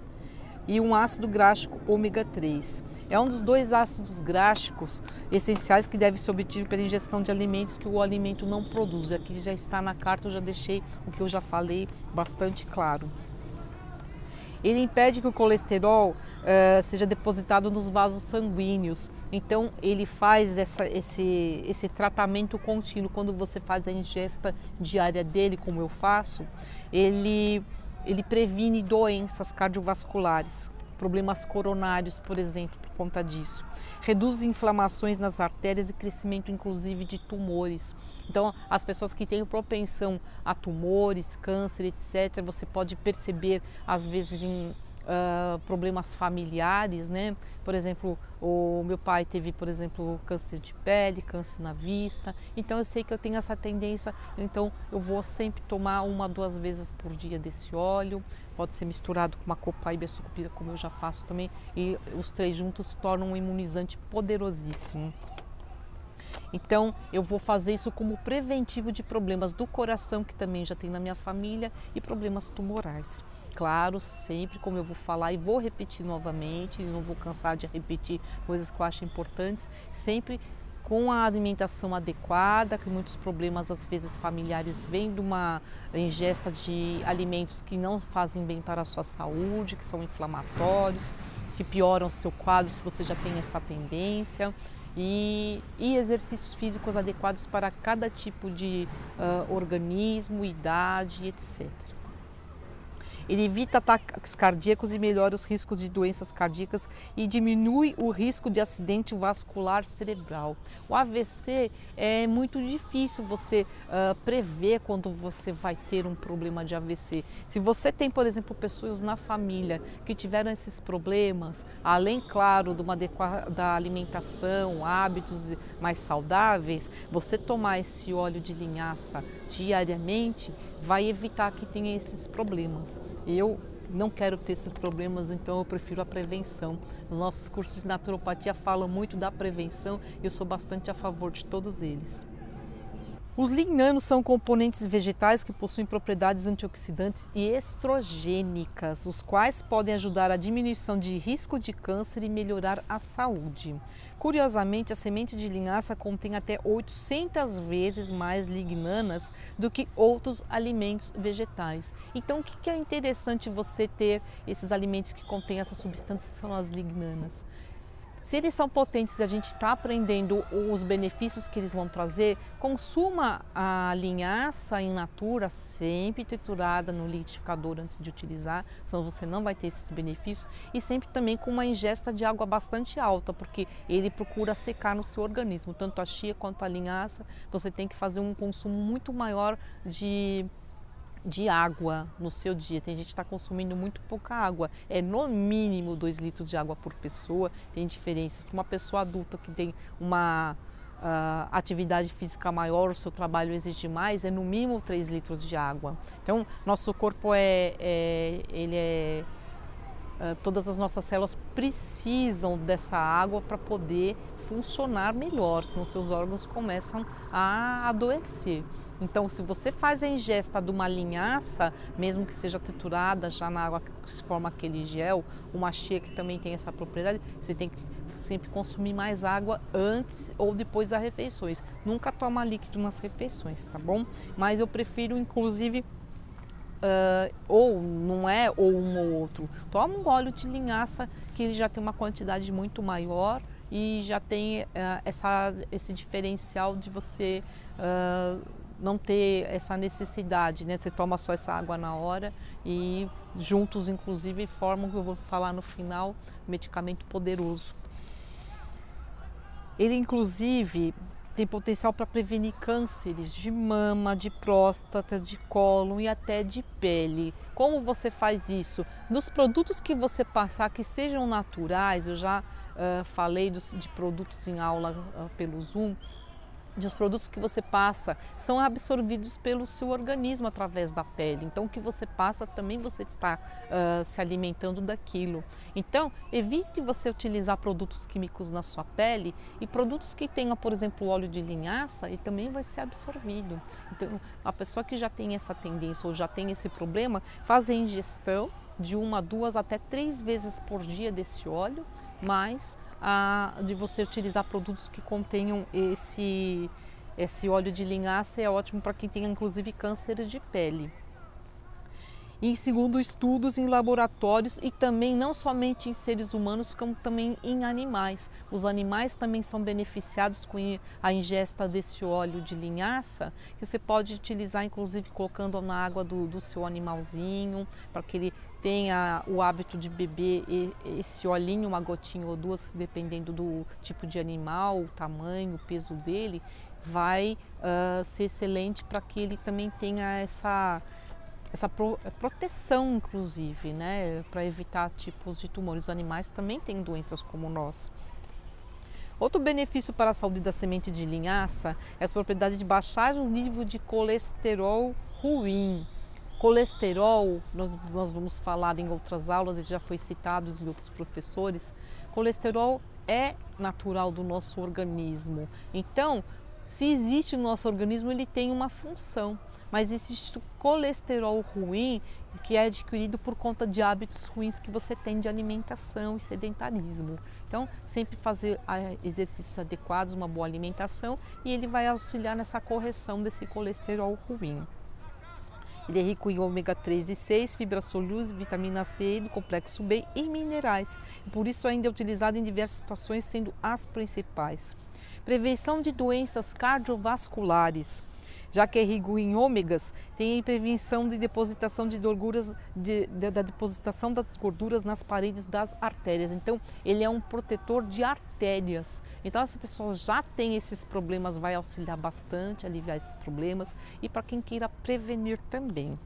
e um ácido gráfico ômega 3. É um dos 2 ácidos gráficos essenciais que deve ser obtido pela ingestão de alimentos que o alimento não produz. Aqui já está na carta, eu já deixei o que eu já falei bastante claro. Ele impede que o colesterol seja depositado nos vasos sanguíneos. Então, ele faz esse tratamento contínuo. Quando você faz a ingesta diária dele, como eu faço, ele previne doenças cardiovasculares, problemas coronários, por exemplo, por conta disso. Reduz inflamações nas artérias e crescimento, inclusive, de tumores. Então, as pessoas que têm propensão a tumores, câncer, etc., você pode perceber, às vezes, em problemas familiares, né? Por exemplo, o meu pai teve, por exemplo, câncer de pele, câncer na vista. Então, eu sei que eu tenho essa tendência, então eu vou sempre tomar 1 a 2 vezes por dia desse óleo. Pode ser misturado com uma copaíba e sucupira, como eu já faço também, e os 3 juntos tornam um imunizante poderosíssimo. Então, eu vou fazer isso como preventivo de problemas do coração, que também já tem na minha família, e problemas tumorais. Claro, sempre como eu vou falar e vou repetir novamente, não vou cansar de repetir coisas que eu acho importantes, sempre com a alimentação adequada, que muitos problemas, às vezes, familiares vêm de uma ingesta de alimentos que não fazem bem para a sua saúde, que são inflamatórios, que pioram o seu quadro se você já tem essa tendência. E exercícios físicos adequados para cada tipo de organismo, idade, etc. Ele evita ataques cardíacos e melhora os riscos de doenças cardíacas e diminui o risco de acidente vascular cerebral. O AVC é muito difícil você prever quando você vai ter um problema de AVC. Se você tem, por exemplo, pessoas na família que tiveram esses problemas, além, claro, de uma adequada alimentação, hábitos mais saudáveis, você tomar esse óleo de linhaça diariamente vai evitar que tenha esses problemas. Eu não quero ter esses problemas, então eu prefiro a prevenção. Os nossos cursos de naturopatia falam muito da prevenção e eu sou bastante a favor de todos eles. Os lignanos são componentes vegetais que possuem propriedades antioxidantes e estrogênicas, os quais podem ajudar a diminuição de risco de câncer e melhorar a saúde. Curiosamente, a semente de linhaça contém até 800 vezes mais lignanas do que outros alimentos vegetais. Então, o que é interessante você ter esses alimentos que contêm essas substâncias, que são as lignanas? Se eles são potentes e a gente está aprendendo os benefícios que eles vão trazer, consuma a linhaça in natura, sempre triturada no liquidificador antes de utilizar, senão você não vai ter esses benefícios, e sempre também com uma ingesta de água bastante alta, porque ele procura secar no seu organismo, tanto a chia quanto a linhaça, você tem que fazer um consumo muito maior de água no seu dia. Tem gente que está consumindo muito pouca água, é no mínimo 2 litros de água por pessoa. Tem diferenças para uma pessoa adulta que tem uma atividade física maior, o seu trabalho exige mais, é no mínimo 3 litros de água. Então, nosso corpo todas as nossas células precisam dessa água para poder funcionar melhor, senão seus órgãos começam a adoecer. Então, se você faz a ingesta de uma linhaça, mesmo que seja triturada já na água que se forma aquele gel, uma chia que também tem essa propriedade, você tem que sempre consumir mais água antes ou depois das refeições. Nunca toma líquido nas refeições, tá bom? Mas eu prefiro, inclusive, ou não é ou um ou outro. Toma um óleo de linhaça que ele já tem uma quantidade muito maior e já tem esse diferencial de você não ter essa necessidade, né? Você toma só essa água na hora e juntos, inclusive, formam, que eu vou falar no final, um medicamento poderoso. Ele, inclusive, tem potencial para prevenir cânceres de mama, de próstata, de cólon e até de pele. Como você faz isso? Nos produtos que você passar que sejam naturais, eu já falei de produtos em aula pelo Zoom, os produtos que você passa são absorvidos pelo seu organismo através da pele. Então, o que você passa também você está se alimentando daquilo. Então, evite você utilizar produtos químicos na sua pele e produtos que tenham, por exemplo, óleo de linhaça, e também vai ser absorvido. Então, a pessoa que já tem essa tendência ou já tem esse problema, faz a ingestão de 1, 2 até 3 vezes por dia desse óleo, mas de você utilizar produtos que contenham esse óleo de linhaça é ótimo para quem tem inclusive câncer de pele. E segundo estudos em laboratórios e também não somente em seres humanos, como também em animais. Os animais também são beneficiados com a ingesta desse óleo de linhaça, que você pode utilizar inclusive colocando na água do seu animalzinho, para que ele tenha o hábito de beber esse olhinho, uma gotinha ou duas, dependendo do tipo de animal, o tamanho, o peso dele, vai ser excelente para que ele também tenha essa proteção, inclusive, né, para evitar tipos de tumores. Os animais também têm doenças como nós. Outro benefício para a saúde da semente de linhaça é a propriedade de baixar o nível de colesterol ruim. Colesterol, nós vamos falar em outras aulas, ele já foi citado em outros professores. Colesterol é natural do nosso organismo. Então, se existe no nosso organismo, ele tem uma função. Mas existe o colesterol ruim que é adquirido por conta de hábitos ruins que você tem de alimentação e sedentarismo. Então, sempre fazer exercícios adequados, uma boa alimentação, e ele vai auxiliar nessa correção desse colesterol ruim. Ele é rico em ômega 3 e 6, fibra solúvel, vitamina C do complexo B e minerais. E por isso ainda é utilizado em diversas situações, sendo as principais. Prevenção de doenças cardiovasculares. Já que é rico em ômegas, tem prevenção de depositação de gorduras, da depositação das gorduras nas paredes das artérias. Então, ele é um protetor de artérias. Então, as pessoas já têm esses problemas, vai auxiliar bastante, aliviar esses problemas. E para quem queira prevenir também.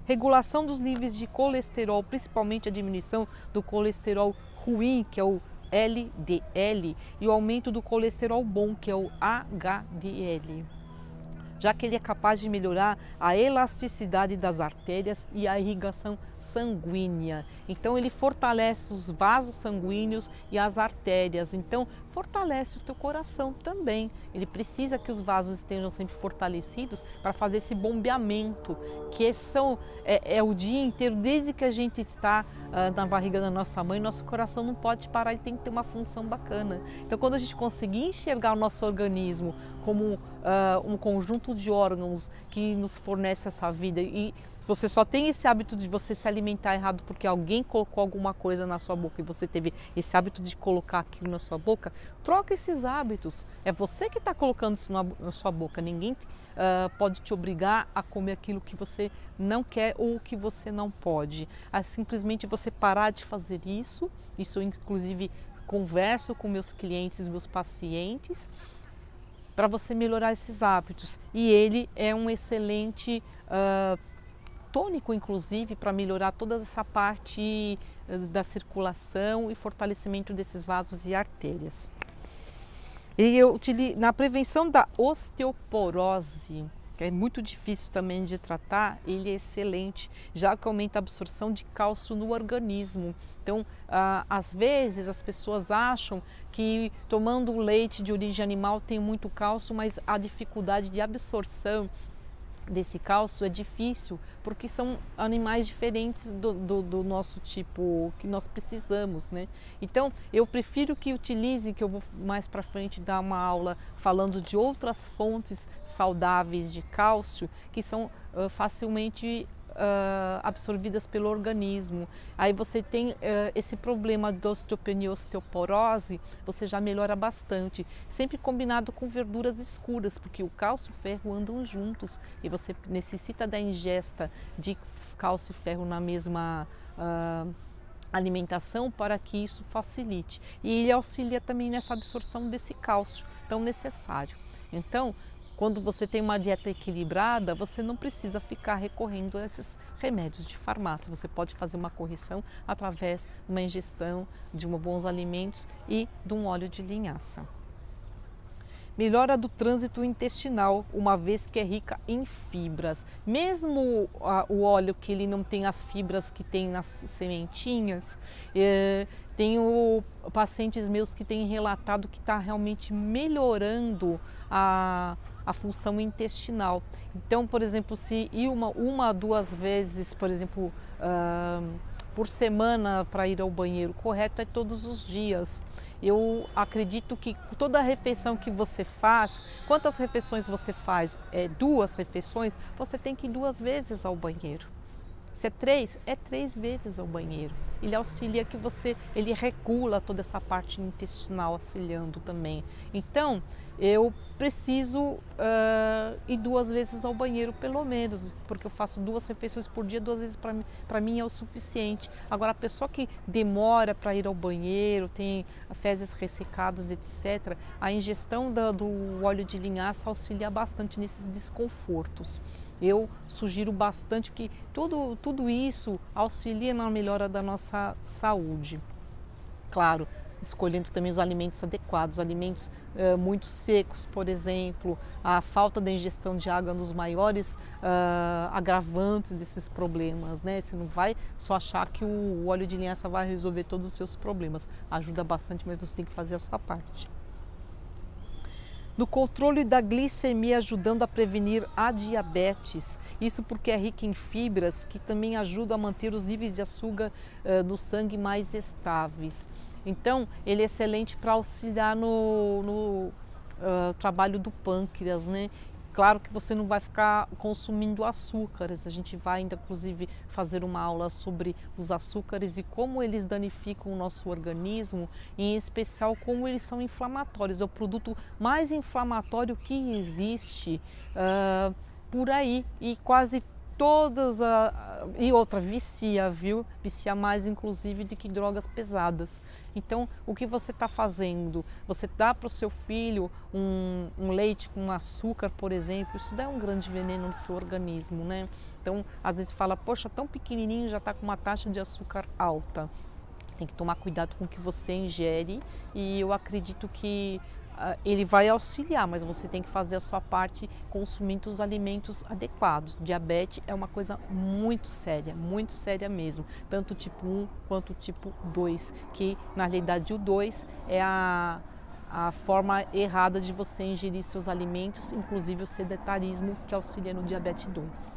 Regulação dos níveis de colesterol, principalmente a diminuição do colesterol ruim, que é o LDL, e o aumento do colesterol bom, que é o HDL. já que ele é capaz de melhorar a elasticidade das artérias e a irrigação sanguínea. Então ele fortalece os vasos sanguíneos e as artérias, então fortalece o teu coração também. Ele precisa que os vasos estejam sempre fortalecidos para fazer esse bombeamento, que é o dia inteiro, desde que a gente está na barriga da nossa mãe, nosso coração não pode parar e tem que ter uma função bacana. Então quando a gente conseguir enxergar o nosso organismo como um conjunto de órgãos que nos fornece essa vida, e você só tem esse hábito de você se alimentar errado porque alguém colocou alguma coisa na sua boca e você teve esse hábito de colocar aquilo na sua boca, troca esses hábitos. É você que está colocando isso na sua boca. Ninguém pode te obrigar a comer aquilo que você não quer ou que você não pode. É simplesmente você parar de fazer isso. Isso eu, inclusive, converso com meus clientes, meus pacientes, para você melhorar esses hábitos. E ele é um excelente tônico, inclusive, para melhorar toda essa parte da circulação e fortalecimento desses vasos e artérias. Na prevenção da osteoporose, que é muito difícil também de tratar, ele é excelente, já que aumenta a absorção de cálcio no organismo. Então, às vezes as pessoas acham que tomando leite de origem animal tem muito cálcio, mas a dificuldade de absorção desse cálcio é difícil, porque são animais diferentes do nosso tipo que nós precisamos, né? Então, eu prefiro que utilize, que eu vou mais para frente dar uma aula falando de outras fontes saudáveis de cálcio, que são facilmente absorvidas pelo organismo. Aí você tem esse problema de osteopenia e osteoporose, você já melhora bastante, sempre combinado com verduras escuras, porque o cálcio e o ferro andam juntos e você necessita da ingesta de cálcio e ferro na mesma alimentação para que isso facilite. E ele auxilia também nessa absorção desse cálcio tão necessário. Então, quando você tem uma dieta equilibrada, você não precisa ficar recorrendo a esses remédios de farmácia. Você pode fazer uma correção através de uma ingestão de bons alimentos e de um óleo de linhaça. Melhora do trânsito intestinal, uma vez que é rica em fibras. Mesmo o óleo que ele não tem as fibras que tem nas sementinhas, tenho pacientes meus que têm relatado que está realmente melhorando a função intestinal. Então, por exemplo, se ir uma 2 vezes, por exemplo, por semana para ir ao banheiro, correto é todos os dias. Eu acredito que toda refeição que você faz, quantas refeições você faz? 2 refeições, você tem que ir 2 vezes ao banheiro. Se é 3, é 3 vezes ao banheiro. Ele auxilia que ele regula toda essa parte intestinal, auxiliando também. Então, eu preciso ir 2 vezes ao banheiro, pelo menos, porque eu faço 2 refeições por dia, 2 vezes para mim é o suficiente. Agora, a pessoa que demora para ir ao banheiro, tem fezes ressecadas, etc., a ingestão do óleo de linhaça auxilia bastante nesses desconfortos. Eu sugiro bastante que tudo isso auxilia na melhora da nossa saúde. Claro, escolhendo também os alimentos adequados, alimentos muito secos, por exemplo, a falta da ingestão de água é um dos maiores agravantes desses problemas, né? Você não vai só achar que o óleo de linhaça vai resolver todos os seus problemas. Ajuda bastante, mas você tem que fazer a sua parte. Do controle da glicemia, ajudando a prevenir a diabetes. Isso porque é rica em fibras que também ajudam a manter os níveis de açúcar no sangue mais estáveis. Então, ele é excelente para auxiliar no trabalho do pâncreas, né? Claro que você não vai ficar consumindo açúcares, a gente vai ainda inclusive fazer uma aula sobre os açúcares e como eles danificam o nosso organismo, em especial como eles são inflamatórios. É o produto mais inflamatório que existe por aí e quase todas, e outra, vicia, viu? Vicia mais inclusive do que drogas pesadas. Então, o que você está fazendo? Você dá para o seu filho um leite com açúcar, por exemplo, isso dá um grande veneno no seu organismo, né? Então, às vezes fala, poxa, tão pequenininho já está com uma taxa de açúcar alta. Tem que tomar cuidado com o que você ingere e eu acredito que ele vai auxiliar, mas você tem que fazer a sua parte consumindo os alimentos adequados. Diabetes é uma coisa muito séria mesmo, tanto tipo 1 quanto tipo 2, que na realidade o 2 é a forma errada de você ingerir seus alimentos, inclusive o sedentarismo, que auxilia no diabetes 2.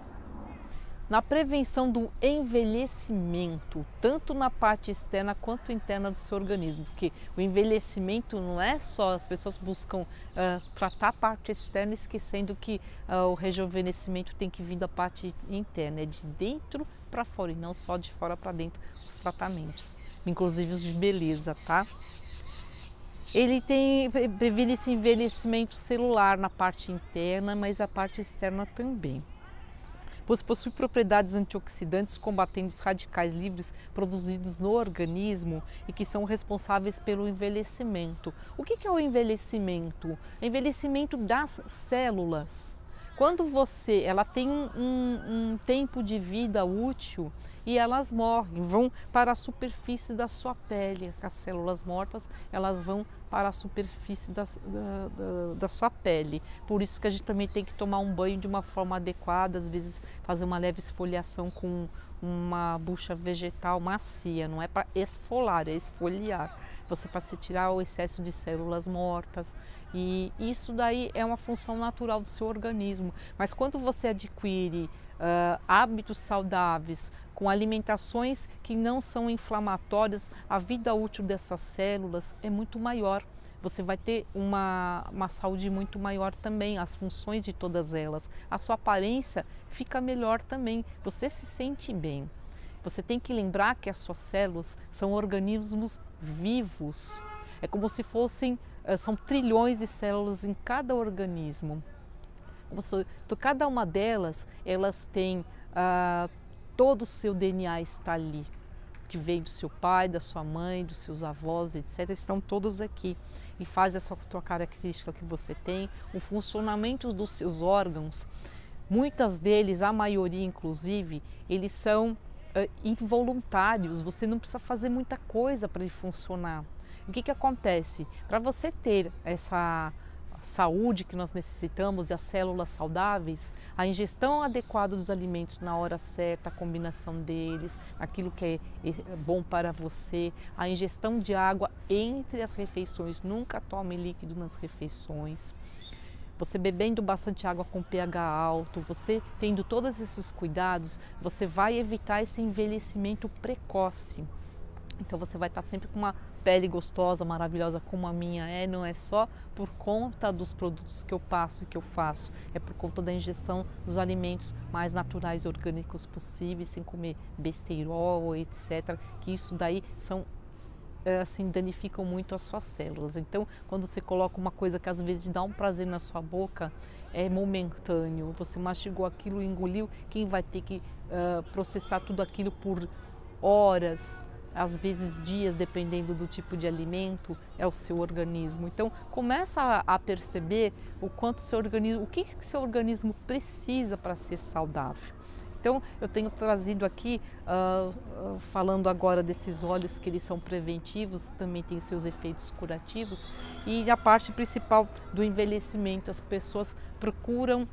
Na prevenção do envelhecimento, tanto na parte externa quanto interna do seu organismo, porque o envelhecimento não é só, as pessoas buscam tratar a parte externa, esquecendo que o rejuvenescimento tem que vir da parte interna, é de dentro para fora e não só de fora para dentro os tratamentos, inclusive os de beleza, tá? Ele previne esse envelhecimento celular na parte interna, mas a parte externa também. Pois possui propriedades antioxidantes combatendo os radicais livres produzidos no organismo e que são responsáveis pelo envelhecimento. O que é o envelhecimento? O envelhecimento das células. Quando ela tem um tempo de vida útil e elas morrem, vão para a superfície da sua pele. As células mortas, elas vão para a superfície da sua pele. Por isso que a gente também tem que tomar um banho de uma forma adequada, às vezes fazer uma leve esfoliação com uma bucha vegetal macia. Não é para esfolar, é esfoliar. Você para se tirar o excesso de células mortas, e isso daí é uma função natural do seu organismo. Mas quando você adquire hábitos saudáveis, com alimentações que não são inflamatórias, a vida útil dessas células é muito maior. Você vai ter uma saúde muito maior também, as funções de todas elas. A sua aparência fica melhor também, você se sente bem. Você tem que lembrar que as suas células são organismos vivos. É como se são trilhões de células em cada organismo. Cada uma delas, elas têm todo o seu DNA está ali, que veio do seu pai, da sua mãe, dos seus avós, etc. Estão todos aqui e faz essa tua característica que você tem, o funcionamento dos seus órgãos. Muitas deles, a maioria inclusive, eles são involuntários, você não precisa fazer muita coisa para ele funcionar. O que acontece? Para você ter essa saúde que nós necessitamos e as células saudáveis, a ingestão adequada dos alimentos na hora certa, a combinação deles, aquilo que é bom para você, a ingestão de água entre as refeições, nunca tome líquido nas refeições. Você bebendo bastante água com pH alto, você tendo todos esses cuidados, você vai evitar esse envelhecimento precoce. Então você vai estar sempre com uma pele gostosa, maravilhosa como a minha é, não é só por conta dos produtos que eu passo e que eu faço, é por conta da ingestão dos alimentos mais naturais e orgânicos possíveis, sem comer besteirol, etc. Que isso daí danificam muito as suas células. Então, quando você coloca uma coisa que às vezes dá um prazer na sua boca, é momentâneo, você mastigou aquilo, engoliu, quem vai ter que processar tudo aquilo por horas, às vezes dias, dependendo do tipo de alimento, é o seu organismo. Então, começa a perceber o que seu organismo precisa para ser saudável. Então, eu tenho trazido aqui, falando agora desses óleos que eles são preventivos, também tem seus efeitos curativos, e a parte principal do envelhecimento, as pessoas procuram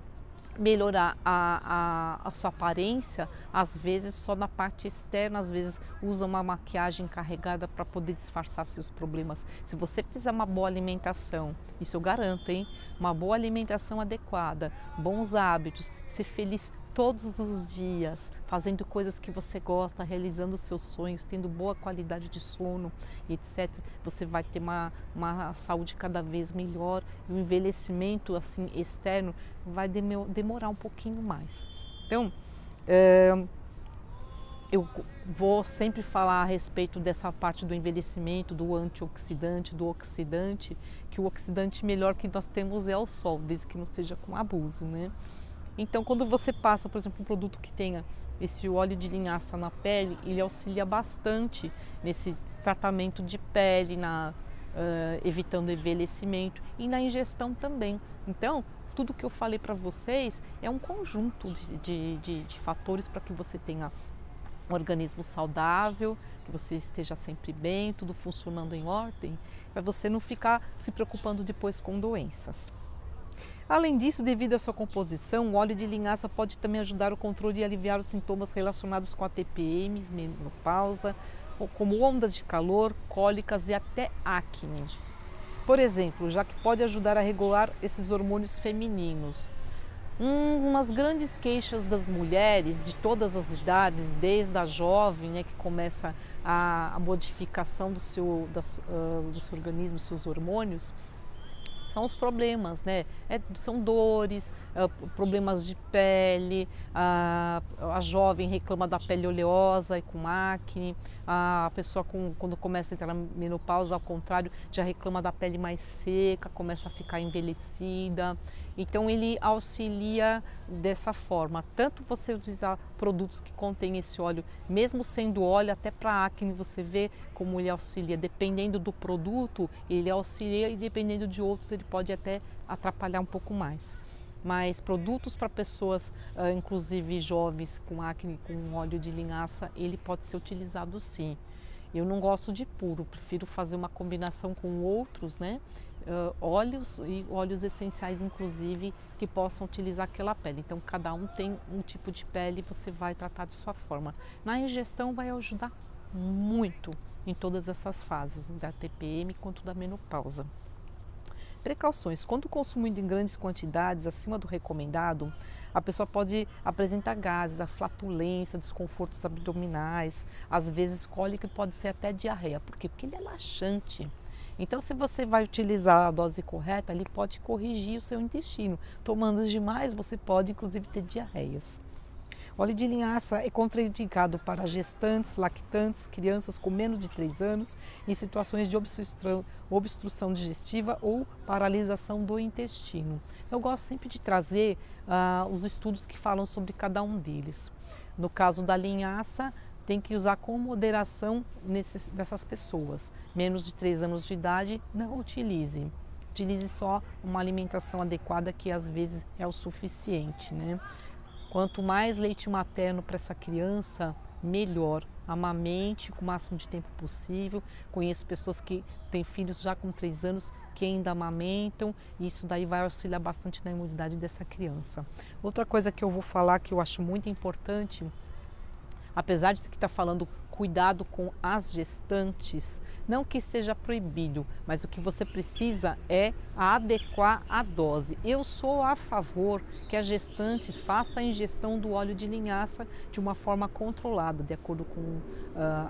melhorar a sua aparência, às vezes só na parte externa, às vezes usa uma maquiagem carregada para poder disfarçar seus problemas. Se você fizer uma boa alimentação, isso eu garanto, hein? Uma boa alimentação adequada, bons hábitos, ser feliz todos os dias, fazendo coisas que você gosta, realizando seus sonhos, tendo boa qualidade de sono, etc. Você vai ter uma saúde cada vez melhor e o envelhecimento assim externo vai demorar um pouquinho mais. Então, eu vou sempre falar a respeito dessa parte do envelhecimento, do antioxidante, do oxidante, que o oxidante melhor que nós temos é o sol, desde que não seja com abuso, né? Então, quando você passa, por exemplo, um produto que tenha esse óleo de linhaça na pele, ele auxilia bastante nesse tratamento de pele, evitando envelhecimento e na ingestão também. Então, tudo que eu falei para vocês é um conjunto de fatores para que você tenha um organismo saudável, que você esteja sempre bem, tudo funcionando em ordem, para você não ficar se preocupando depois com doenças. Além disso, devido à sua composição, o óleo de linhaça pode também ajudar o controle e aliviar os sintomas relacionados com a TPM, menopausa, como ondas de calor, cólicas e até acne. Por exemplo, já que pode ajudar a regular esses hormônios femininos. Umas grandes queixas das mulheres de todas as idades, desde a jovem, né, que começa a modificação do seu organismo, dos seus hormônios, são os problemas, né? São dores, problemas de pele, a jovem reclama da pele oleosa e com acne, a pessoa quando começa a entrar na menopausa, ao contrário, já reclama da pele mais seca, começa a ficar envelhecida. Então ele auxilia dessa forma, tanto você utilizar produtos que contêm esse óleo, mesmo sendo óleo, até para acne você vê como ele auxilia, dependendo do produto ele auxilia e dependendo de outros ele pode até atrapalhar um pouco mais. Mas produtos para pessoas, inclusive jovens com acne, com óleo de linhaça, ele pode ser utilizado sim. Eu não gosto de puro, prefiro fazer uma combinação com outros, né? Óleos e óleos essenciais, inclusive, que possam utilizar aquela pele. Então, cada um tem um tipo de pele e você vai tratar de sua forma. Na ingestão, vai ajudar muito em todas essas fases, da TPM quanto da menopausa. Precauções. Quando consumido em grandes quantidades, acima do recomendado, a pessoa pode apresentar gases, a flatulência, desconfortos abdominais, às vezes cólica e pode ser até diarreia. Por quê? Porque ele é laxante. Então, se você vai utilizar a dose correta, ele pode corrigir o seu intestino. Tomando demais, você pode inclusive ter diarreias. O óleo de linhaça é contraindicado para gestantes, lactantes, crianças com menos de 3 anos, em situações de obstrução digestiva ou paralisação do intestino. Eu gosto sempre de trazer os estudos que falam sobre cada um deles. No caso da linhaça, tem que usar com moderação dessas pessoas. Menos de 3 anos de idade, não utilize. Utilize só uma alimentação adequada, que às vezes é o suficiente, né? Quanto mais leite materno para essa criança, melhor. Amamente com o máximo de tempo possível. Conheço pessoas que têm filhos já com 3 anos que ainda amamentam, e isso daí vai auxiliar bastante na imunidade dessa criança. Outra coisa que eu vou falar que eu acho muito importante, apesar de que está falando cuidado com as gestantes, não que seja proibido, mas o que você precisa é adequar a dose. Eu sou a favor que as gestantes façam a ingestão do óleo de linhaça de uma forma controlada, de acordo com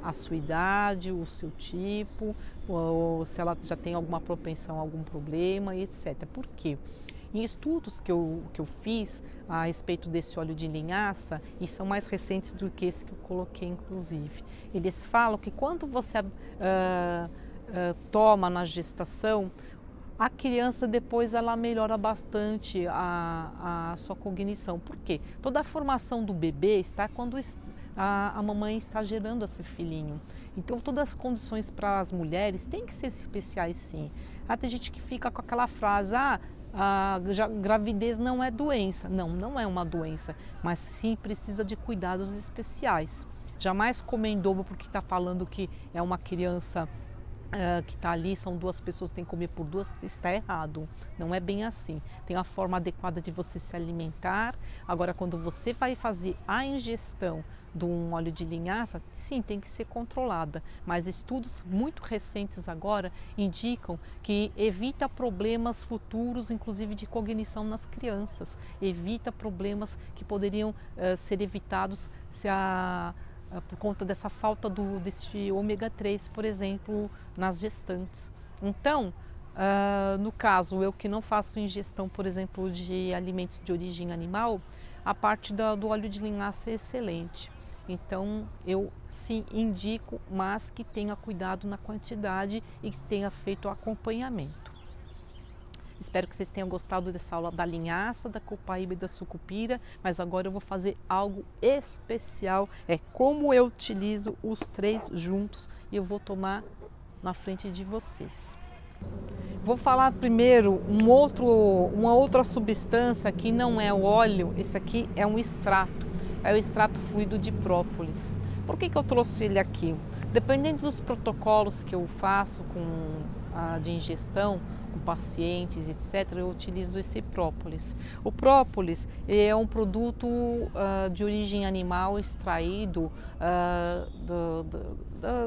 a sua idade, o seu tipo, ou se ela já tem alguma propensão a algum problema, etc. Por quê? Em estudos que eu fiz a respeito desse óleo de linhaça, e são mais recentes do que esse que eu coloquei inclusive, eles falam que quando você toma na gestação, a criança depois ela melhora bastante a sua cognição. Por quê? Toda a formação do bebê está quando a mamãe está gerando esse filhinho. Então todas as condições para as mulheres têm que ser especiais sim. Tem gente que fica com aquela frase, a gravidez não é doença. Não, não é uma doença, mas sim precisa de cuidados especiais. Jamais comer em dobro porque está falando que é uma criança que está ali, são 2 pessoas, tem que comer por 2, está errado. Não é bem assim. Tem a forma adequada de você se alimentar. Agora, quando você vai fazer a ingestão de um óleo de linhaça, sim, tem que ser controlada. Mas estudos muito recentes agora indicam que evita problemas futuros, inclusive de cognição nas crianças. Evita problemas que poderiam ser evitados se por conta dessa falta desse ômega 3, por exemplo, nas gestantes. Então, no caso, eu que não faço ingestão, por exemplo, de alimentos de origem animal, a parte do óleo de linhaça é excelente. Então, eu sim indico, mas que tenha cuidado na quantidade e que tenha feito o acompanhamento. Espero que vocês tenham gostado dessa aula da linhaça, da copaíba e da sucupira, mas agora eu vou fazer algo especial, é como eu utilizo os 3 juntos e eu vou tomar na frente de vocês. Vou falar primeiro uma outra substância que não é o óleo, esse aqui é um extrato, é o extrato fluido de própolis. Por que eu trouxe ele aqui? Dependendo dos protocolos que eu faço de ingestão, com pacientes, etc., eu utilizo esse própolis. O própolis é um produto de origem animal extraído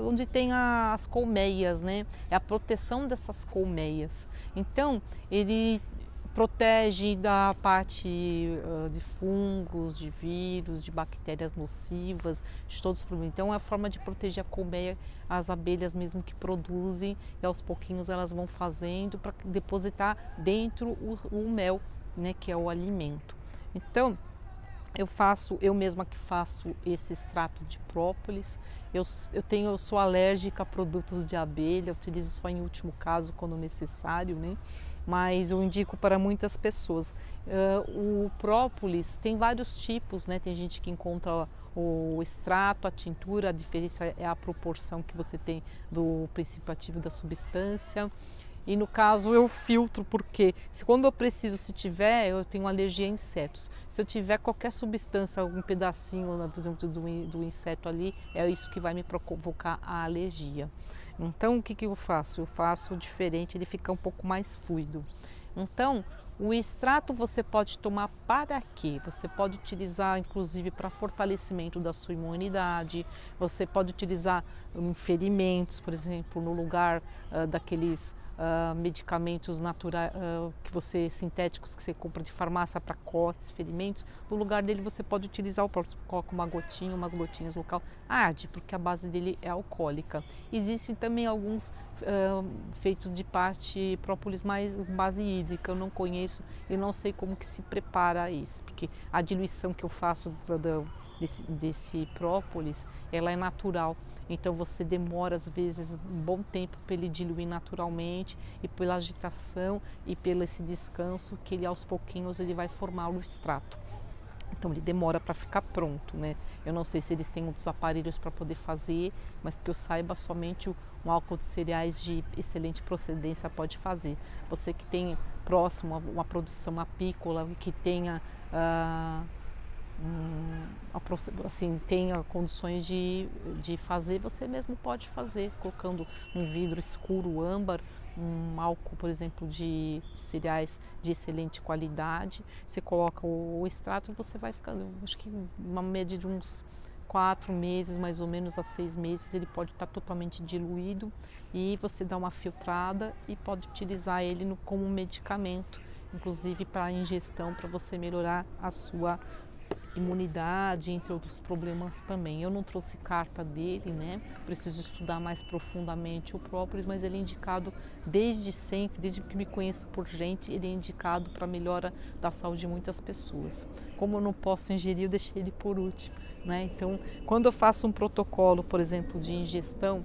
onde tem as colmeias, né? É a proteção dessas colmeias. Então, ele protege da parte de fungos, de vírus, de bactérias nocivas, de todos os problemas. Então é a forma de proteger a colmeia, as abelhas mesmo que produzem, e aos pouquinhos elas vão fazendo para depositar dentro o mel, né, que é o alimento. Então eu mesma que faço esse extrato de própolis. Eu sou alérgica a produtos de abelha, utilizo só em último caso quando necessário, né? Mas eu indico para muitas pessoas. O própolis tem vários tipos, né? Tem gente que encontra o extrato, a tintura, a diferença é a proporção que você tem do princípio ativo da substância. E no caso eu filtro porque quando eu preciso, eu tenho alergia a insetos. Se eu tiver qualquer substância, algum pedacinho, por exemplo, do inseto ali, é isso que vai me provocar a alergia. Então o que eu faço? Eu faço diferente, ele fica um pouco mais fluido. Então o extrato você pode tomar para quê? Você pode utilizar inclusive para fortalecimento da sua imunidade, você pode utilizar em ferimentos, por exemplo, no lugar daqueles medicamentos naturais sintéticos que você compra de farmácia para cortes, ferimentos. No lugar dele você pode utilizar o próprio, coloca umas gotinhas local, arde, porque a base dele é alcoólica. Existem também alguns feitos de parte própolis mais base hídrica, eu não conheço, eu não sei como que se prepara isso, porque a diluição que eu faço desse própolis, ela é natural. Então você demora às vezes um bom tempo para ele diluir naturalmente, e pela agitação e pelo esse descanso que ele aos pouquinhos ele vai formar o extrato. Então ele demora para ficar pronto, né? Eu não sei se eles têm outros aparelhos para poder fazer, mas que eu saiba somente um álcool de cereais de excelente procedência pode fazer. Você que tem próximo uma produção apícola e que tenha tenha condições de fazer, você mesmo pode fazer, colocando um vidro escuro âmbar, um álcool, por exemplo, de cereais de excelente qualidade, você coloca o extrato e você vai ficando, acho que uma média de uns 4 meses, mais ou menos a 6 meses, ele pode estar totalmente diluído, e você dá uma filtrada e pode utilizar ele como um medicamento, inclusive para ingestão, para você melhorar a sua imunidade, entre outros problemas também. Eu não trouxe carta dele, né? Preciso estudar mais profundamente o própolis, mas ele é indicado desde sempre, desde que me conheço por gente, ele é indicado para melhora da saúde de muitas pessoas. Como eu não posso ingerir, eu deixei ele por último, né? Então, quando eu faço um protocolo, por exemplo, de ingestão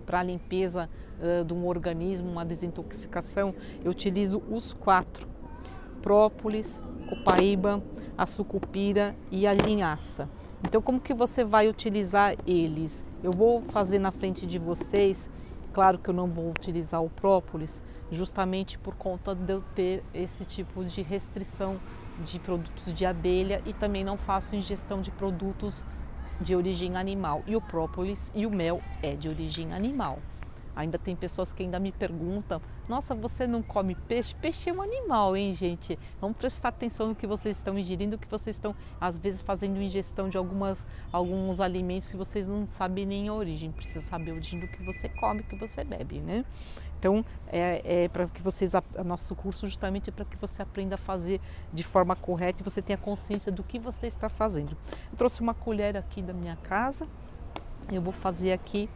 para a limpeza de um organismo, uma desintoxicação, eu utilizo os 4: própolis, copaíba, a sucupira e a linhaça. Então, como que você vai utilizar eles? Eu vou fazer na frente de vocês. Claro que eu não vou utilizar o própolis, justamente por conta de eu ter esse tipo de restrição de produtos de abelha, e também não faço ingestão de produtos de origem animal. E o própolis e o mel é de origem animal. Ainda tem pessoas que ainda me perguntam: nossa, você não come peixe? Peixe é um animal, hein, gente? Vamos prestar atenção no que vocês estão ingerindo, que vocês estão, às vezes, fazendo ingestão de alguns alimentos que vocês não sabem nem a origem. Precisa saber a origem do que você come, que você bebe, né? Então, para que vocês, nosso curso justamente é para que você aprenda a fazer de forma correta e você tenha consciência do que você está fazendo. Eu trouxe uma colher aqui da minha casa, eu vou fazer aqui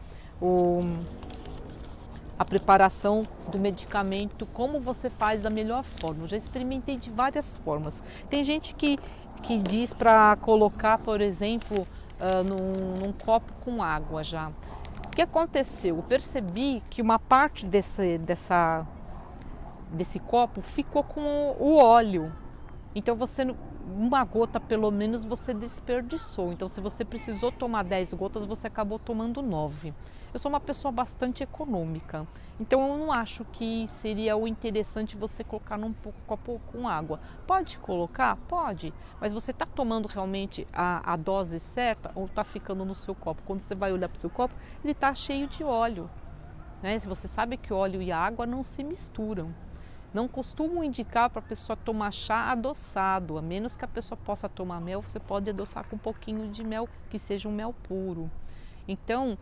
a preparação do medicamento, como você faz da melhor forma. Eu já experimentei de várias formas. Tem gente que diz para colocar, por exemplo, num copo com água já. O que aconteceu? Eu percebi que uma parte desse copo ficou com o óleo. Então você uma gota pelo menos você desperdiçou. Então, se você precisou tomar 10 gotas, você acabou tomando 9. Eu sou uma pessoa bastante econômica, então eu não acho que seria o interessante você colocar num copo com água. Pode colocar? Pode, mas você está tomando realmente a dose certa ou está ficando no seu copo? Quando você vai olhar para o seu copo, ele está cheio de óleo, né? Se você sabe que óleo e água não se misturam. Não costumo indicar para a pessoa tomar chá adoçado, a menos que a pessoa possa tomar mel, você pode adoçar com um pouquinho de mel, que seja um mel puro. Então,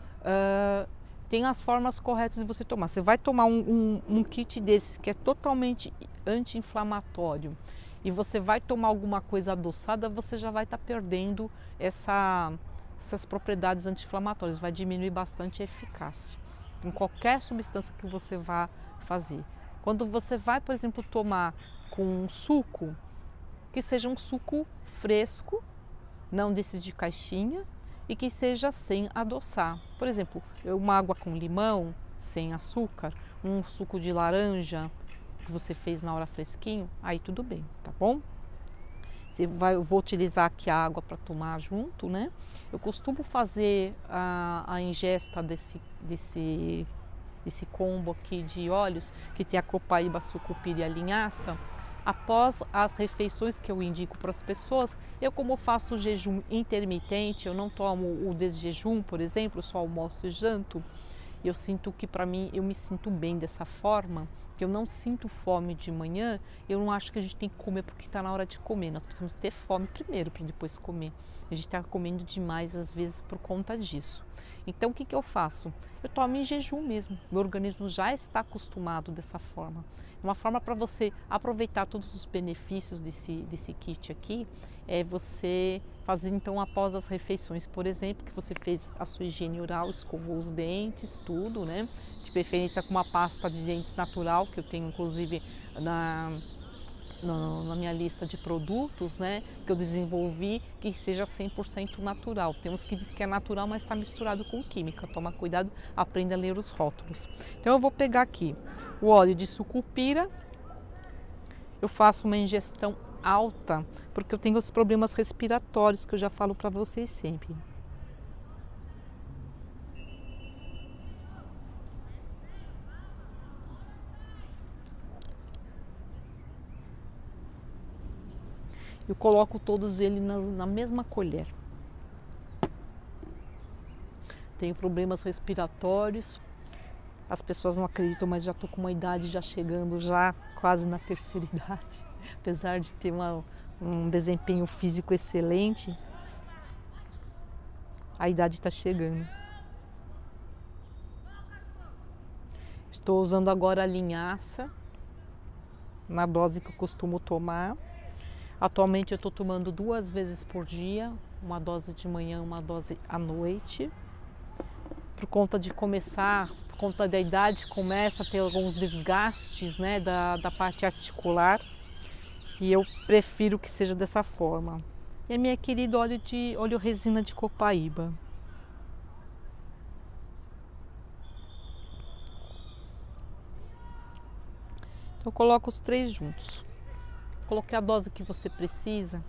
tem as formas corretas de você tomar. Você vai tomar um kit desse que é totalmente anti-inflamatório e você vai tomar alguma coisa adoçada, você já vai estar perdendo essas propriedades anti-inflamatórias, vai diminuir bastante a eficácia em qualquer substância que você vá fazer. Quando você vai, por exemplo, tomar com um suco, que seja um suco fresco, não desses de caixinha, e que seja sem adoçar. Por exemplo, uma água com limão, sem açúcar, um suco de laranja que você fez na hora fresquinho, aí tudo bem, tá bom? Eu vou utilizar aqui a água para tomar junto, né? Eu costumo fazer a ingesta desse combo aqui de óleos, que tem a copaíba, sucupira e a linhaça, após as refeições que eu indico para as pessoas. Eu, como faço jejum intermitente, eu não tomo o desjejum, por exemplo, só almoço e janto, eu sinto que para mim, eu me sinto bem dessa forma, que eu não sinto fome de manhã. Eu não acho que a gente tem que comer porque está na hora de comer, nós precisamos ter fome primeiro para depois comer. A gente está comendo demais às vezes por conta disso. Então o que eu faço? Eu tomo em jejum mesmo, meu organismo já está acostumado dessa forma. Uma forma para você aproveitar todos os benefícios desse kit aqui é você fazer então após as refeições, por exemplo, que você fez a sua higiene oral, escovou os dentes, tudo, né? De preferência com uma pasta de dentes natural, que eu tenho inclusive na minha lista de produtos, né, que eu desenvolvi, que seja 100% natural. Temos que dizer que é natural, mas está misturado com química. Toma cuidado, aprenda a ler os rótulos. Então eu vou pegar aqui o óleo de sucupira. Eu faço uma ingestão alta, porque eu tenho os problemas respiratórios que eu já falo para vocês sempre. Eu coloco todos eles na mesma colher. Tenho problemas respiratórios, as pessoas não acreditam, mas já estou com uma idade já chegando, já quase na terceira idade. Apesar de ter um desempenho físico excelente, a idade está chegando. Estou usando agora a linhaça, na dose que eu costumo tomar. Atualmente eu estou tomando 2 vezes por dia, uma dose de manhã, uma dose à noite. Por conta da idade, começa a ter alguns desgastes, né, da parte articular, e eu prefiro que seja dessa forma. E a minha querida óleo resina de copaíba. Eu coloco os 3 juntos. Coloquei a dose que você precisa.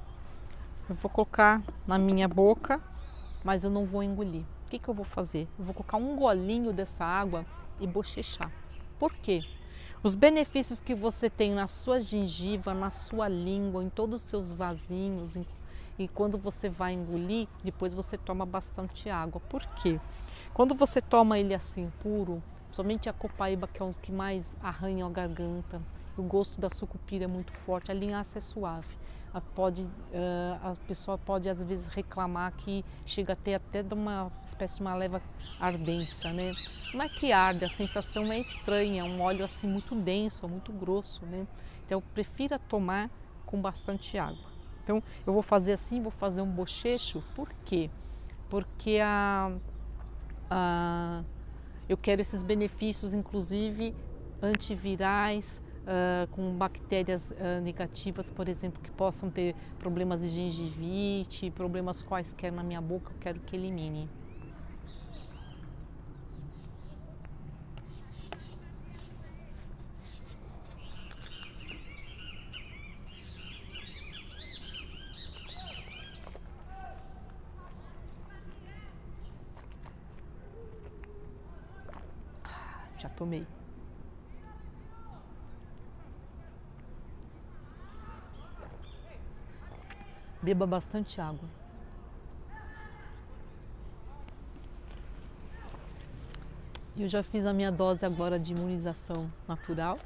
Eu vou colocar na minha boca, mas eu não vou engolir. O que eu vou fazer? Eu vou colocar um golinho dessa água e bochechar. Por quê? Os benefícios que você tem na sua gengiva, na sua língua, em todos os seus vasinhos, e quando você vai engolir, depois você toma bastante água. Por quê? Quando você toma ele assim puro, somente a copaíba, que é o que mais arranha a garganta, o gosto da sucupira é muito forte, a linhaça é suave. A pessoa pode às vezes reclamar que chega a ter até uma espécie de uma leve ardência, né? Não é que arde, a sensação é estranha, um óleo assim muito denso, muito grosso, né? Então prefira tomar com bastante água. Então eu vou fazer assim, vou fazer um bochecho. Por quê? Porque eu quero esses benefícios, inclusive antivirais, com bactérias negativas, por exemplo, que possam ter problemas de gengivite, problemas quaisquer na minha boca, eu quero que elimine. Já tomei. Beba bastante água. Eu já fiz a minha dose agora de imunização natural.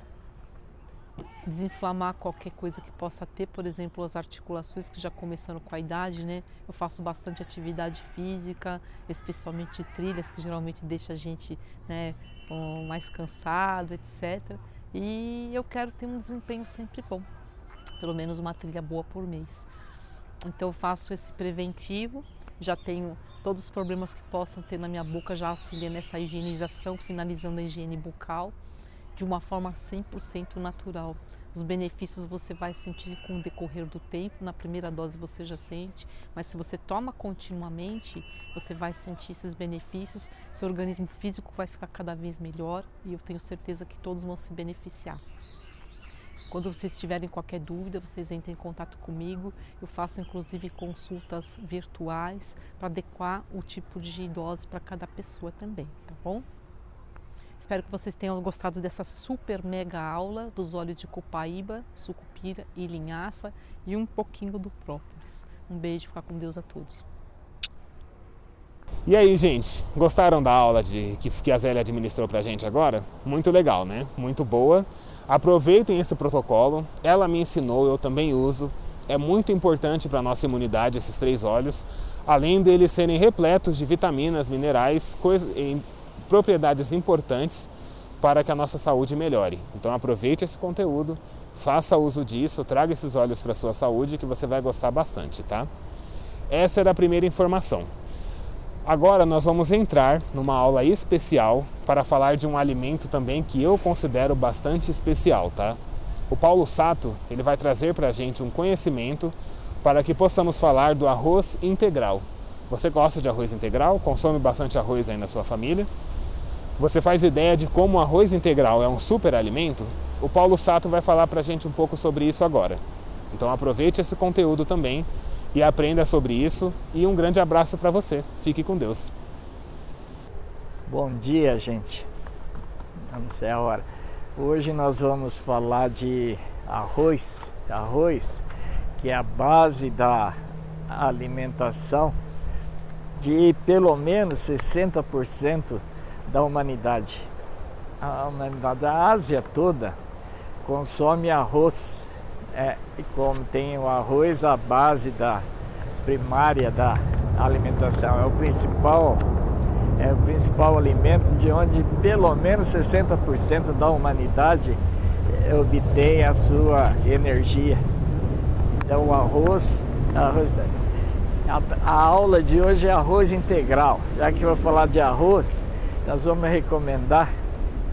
Desinflamar qualquer coisa que possa ter, por exemplo, as articulações que já começaram com a idade, né? Eu faço bastante atividade física, especialmente trilhas, que geralmente deixa a gente, né, mais cansado, etc. E eu quero ter um desempenho sempre bom, pelo menos uma trilha boa por mês. Então eu faço esse preventivo, já tenho todos os problemas que possam ter na minha boca, já auxilia nessa higienização, finalizando a higiene bucal de uma forma 100% natural. Os benefícios você vai sentir com o decorrer do tempo, na primeira dose você já sente, mas se você toma continuamente, você vai sentir esses benefícios, seu organismo físico vai ficar cada vez melhor e eu tenho certeza que todos vão se beneficiar. Quando vocês tiverem qualquer dúvida, vocês entrem em contato comigo. Eu faço inclusive consultas virtuais para adequar o tipo de dose para cada pessoa também, tá bom? Espero que vocês tenham gostado dessa super mega aula dos óleos de copaíba, sucupira e linhaça e um pouquinho do própolis. Um beijo, fica com Deus a todos. E aí, gente, gostaram da aula que a Zélia administrou pra gente agora? Muito legal, né? Muito boa. Aproveitem esse protocolo, ela me ensinou, eu também uso. É muito importante para a nossa imunidade esses 3 óleos, além deles serem repletos de vitaminas, minerais, propriedades importantes para que a nossa saúde melhore. Então aproveite esse conteúdo, faça uso disso, traga esses óleos para a sua saúde que você vai gostar bastante, tá? Essa era a primeira informação. Agora nós vamos entrar numa aula especial para falar de um alimento também que eu considero bastante especial, tá? O Paulo Sato, ele vai trazer para a gente um conhecimento para que possamos falar do arroz integral. Você gosta de arroz integral? Consome bastante arroz aí na sua família? Você faz ideia de como o arroz integral é um super alimento? O Paulo Sato vai falar para a gente um pouco sobre isso agora. Então aproveite esse conteúdo também e aprenda sobre isso. E um grande abraço para você. Fique com Deus. Bom dia, gente. Não sei a hora. Hoje nós vamos falar de arroz. Arroz, que é a base da alimentação de pelo menos 60% da humanidade. A humanidade da Ásia toda consome arroz. E como tem o arroz, a base da primária da alimentação, é o principal alimento de onde pelo menos 60% da humanidade obtém a sua energia. Então o arroz a aula de hoje é arroz integral. Já que eu vou falar de arroz, nós vamos recomendar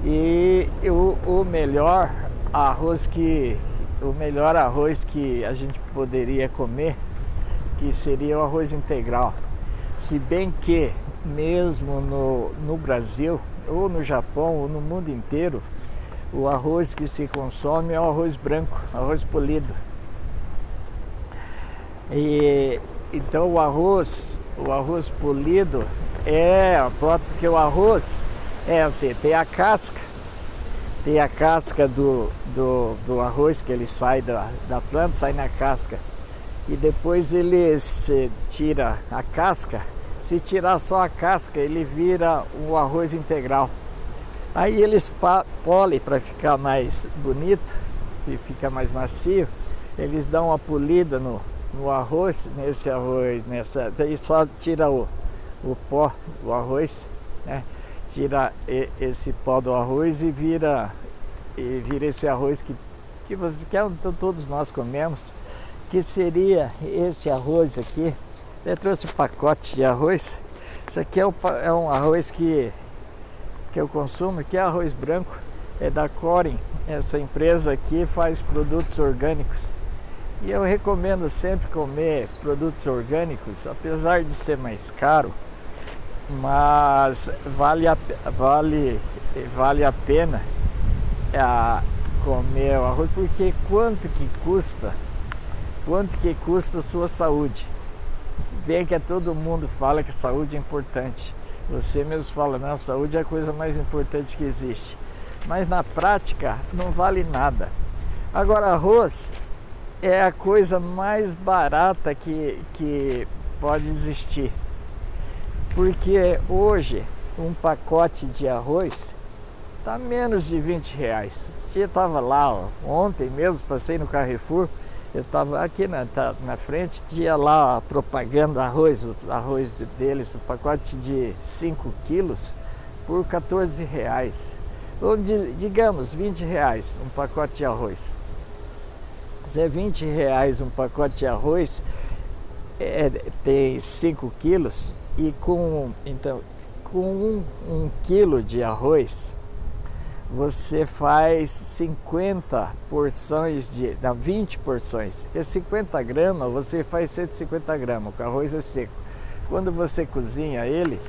o melhor arroz que a gente poderia comer, que seria o arroz integral. Se bem que mesmo no Brasil, ou no Japão, ou no mundo inteiro, o arroz que se consome é o arroz branco, arroz polido. E então o arroz polido porque o arroz assim, tem a casca do arroz, que ele sai da planta, sai na casca, e depois ele se tira a casca. Se tirar só a casca, ele vira um arroz integral. Aí eles polem para ficar mais bonito e fica mais macio. Eles dão uma polida no arroz, aí só tira o pó do arroz, né? Tira esse pó do arroz e vira esse arroz que todos nós comemos, que seria esse arroz aqui. Eu trouxe um pacote de arroz. Isso aqui é um arroz que eu consumo, que é arroz branco, é da Corin. Essa empresa aqui faz produtos orgânicos. E eu recomendo sempre comer produtos orgânicos, apesar de ser mais caro, mas vale a pena comer o arroz, porque quanto que custa a sua saúde? Se bem que todo mundo fala que a saúde é importante, Você mesmo fala, não, saúde é a coisa mais importante que existe. Mas na prática não vale nada. Agora, arroz é a coisa mais barata que pode existir. Porque hoje um pacote de arroz está menos de R$20. Eu estava lá, ó, ontem mesmo, passei no Carrefour, eu estava aqui na frente, tinha lá a propaganda arroz, o arroz deles, o pacote de 5 quilos por R$14. Ou digamos, R$20 um pacote de arroz. Se é R$20 um pacote de arroz, tem 5 quilos e com um quilo de arroz, você faz 50 porções, 20 porções. Porque 50 gramas, você faz 150 gramas, o arroz é seco. Quando você cozinha ele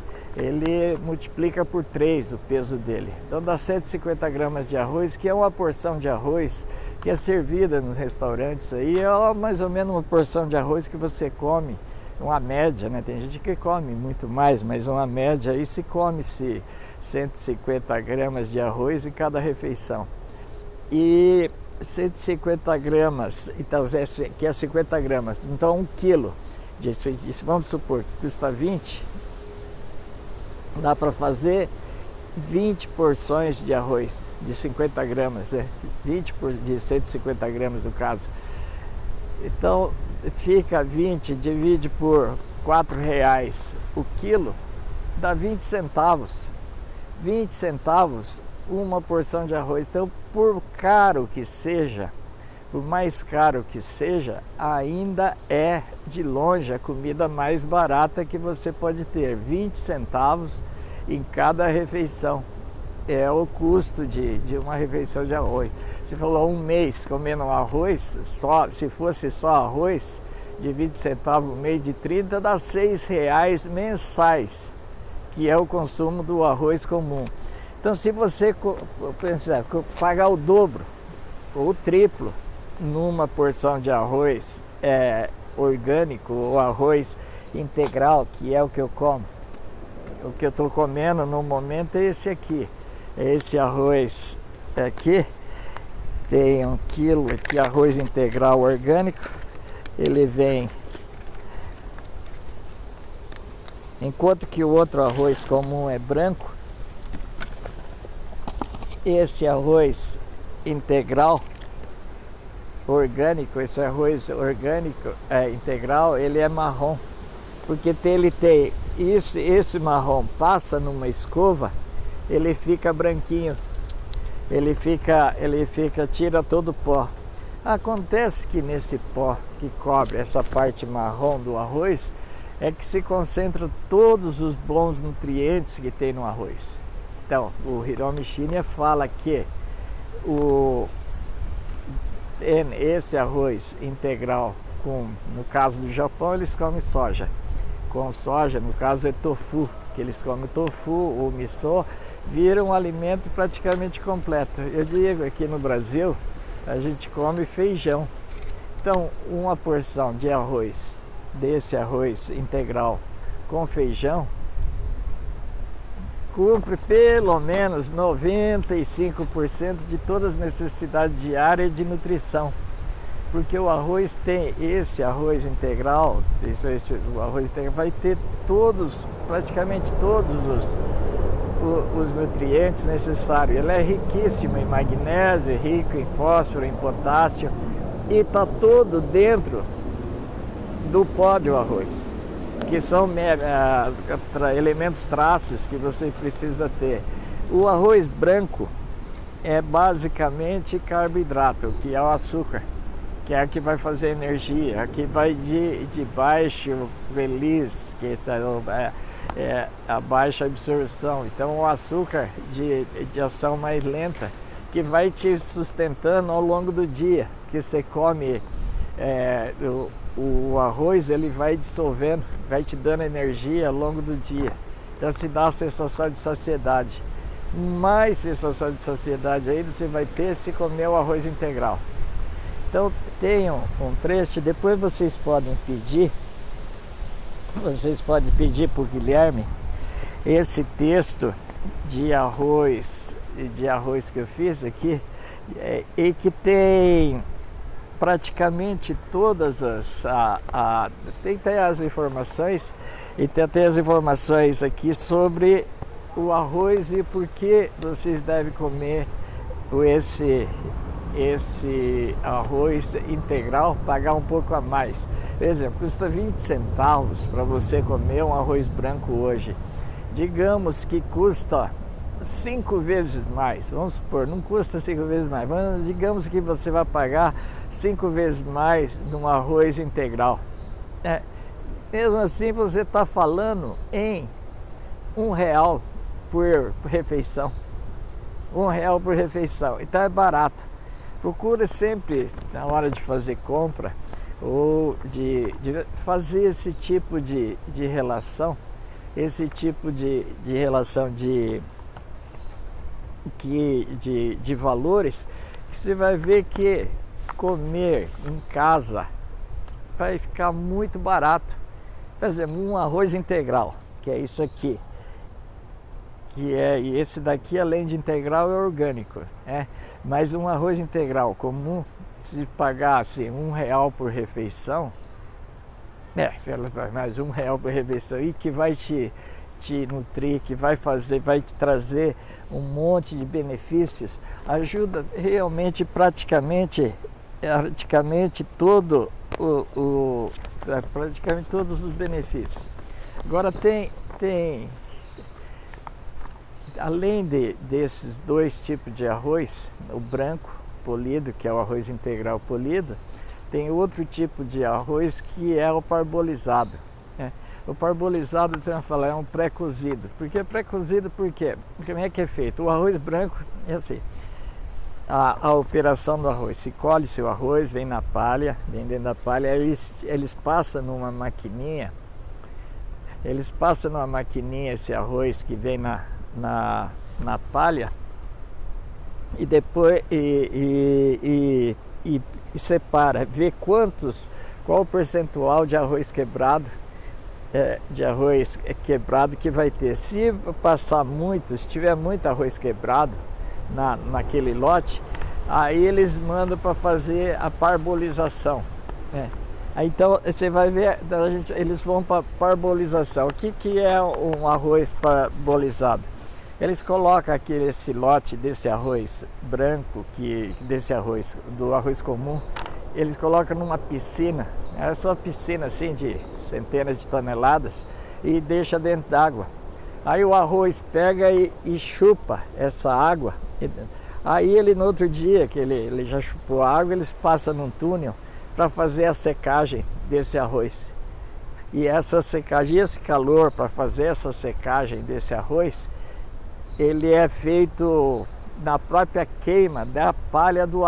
multiplica por 3 o peso dele. Então dá 150 gramas de arroz, que é uma porção de arroz que é servida nos restaurantes aí. É mais ou menos uma porção de arroz que você come, uma média, né? Tem gente que come muito mais, mas uma média aí se come-se 150 gramas de arroz em cada refeição. E 150 gramas, então, que é 50 gramas, então 1 quilo, vamos supor que custa 20, dá para fazer 20 porções de arroz de 50 gramas, 20 de 150 gramas no caso. Então fica 20, divide por R$4 o quilo, dá 20 centavos. 20 centavos uma porção de arroz. Então, por caro que seja, por mais caro que seja, ainda é de longe a comida mais barata que você pode ter. 20 centavos em cada refeição. É o custo de uma refeição de arroz. Você falou um mês comendo arroz, se fosse só arroz, de 20 centavos, um mês de 30, dá R$6 mensais, que é o consumo do arroz comum. Então, se você pensar, pagar o dobro ou o triplo numa porção de arroz orgânico ou arroz integral, que é o que eu como, o que eu estou comendo no momento é esse aqui. Esse arroz aqui tem 1 quilo de arroz integral orgânico. Ele vem, enquanto que o outro arroz comum é branco, esse arroz integral orgânico, esse arroz orgânico integral, ele é marrom, porque ele tem esse marrom passa numa escova, ele fica branquinho, ele tira todo o pó. Acontece que nesse pó que cobre essa parte marrom do arroz é que se concentram todos os bons nutrientes que tem no arroz. Então, o Hiromi Shinya fala que esse arroz integral, no caso do Japão, eles comem soja. Com soja, no caso é tofu, que eles comem tofu ou miso, vira um alimento praticamente completo. Eu digo, aqui no Brasil, a gente come feijão. Então, uma porção de arroz, desse arroz integral com feijão, cumpre pelo menos 95% de todas as necessidades diárias de nutrição. Porque o arroz tem, esse arroz integral, o arroz integral vai ter praticamente todos os nutrientes necessários. Ele é riquíssimo em magnésio, rico em fósforo, em potássio, e está todo dentro do pó do arroz, que são elementos traços que você precisa ter. O arroz branco é basicamente carboidrato, que é o açúcar, que é a que vai fazer energia, a que vai de baixo release, que é a baixa absorção. Então o açúcar de ação mais lenta, que vai te sustentando ao longo do dia, que você come o arroz, ele vai dissolvendo, vai te dando energia ao longo do dia. Então se dá a sensação de saciedade. Mais sensação de saciedade ainda você vai ter se comer o arroz integral. Então tem um trecho, depois vocês podem pedir para o Guilherme, esse texto de arroz que eu fiz aqui, e que tem praticamente todas tem as informações, e tem as informações aqui sobre o arroz e por que vocês devem comer esse arroz integral, pagar um pouco a mais. Por exemplo, custa 20 centavos para você comer um arroz branco hoje. Digamos que custa 5 vezes mais, vamos supor, não custa 5 vezes mais, digamos que você vai pagar 5 vezes mais num arroz integral. Mesmo assim, você está falando em R$1 por refeição. R$1 por refeição, então é barato. Procura sempre, na hora de fazer compra, ou de fazer esse tipo de relação, de valores, que você vai ver que comer em casa vai ficar muito barato. Por exemplo, um arroz integral, que é isso aqui, e esse daqui, além de integral, é orgânico, mas um arroz integral comum, se pagasse R$1 por refeição, mais R$1 por refeição, e que vai te nutrir, que vai te trazer um monte de benefícios, ajuda realmente praticamente praticamente todos os benefícios. Agora tem além desses dois tipos de arroz, o branco polido, que é o arroz integral polido, tem outro tipo de arroz que é o parbolizado. O parbolizado, é um pré-cozido. Por que pré-cozido? Por quê? Como é que é feito? O arroz branco é assim, a operação do arroz, se colhe-se o arroz, vem dentro da palha, eles passam numa maquininha, esse arroz que vem na palha, e depois e separa, vê qual o percentual de arroz quebrado que vai ter. Se passar muito, se tiver muito arroz quebrado naquele lote, aí eles mandam para fazer a parbolização. Então você vai ver, eles vão para parbolização. O que é um arroz parbolizado? Eles colocam esse lote desse arroz branco, do arroz comum, eles colocam numa piscina, é só piscina assim de centenas de toneladas, e deixa dentro d'água. Aí o arroz pega e chupa essa água. Aí ele, no outro dia que ele já chupou a água, eles passam num túnel para fazer a secagem desse arroz. E essa secagem, esse calor para fazer essa secagem desse arroz, ele é feito na própria queima da palha do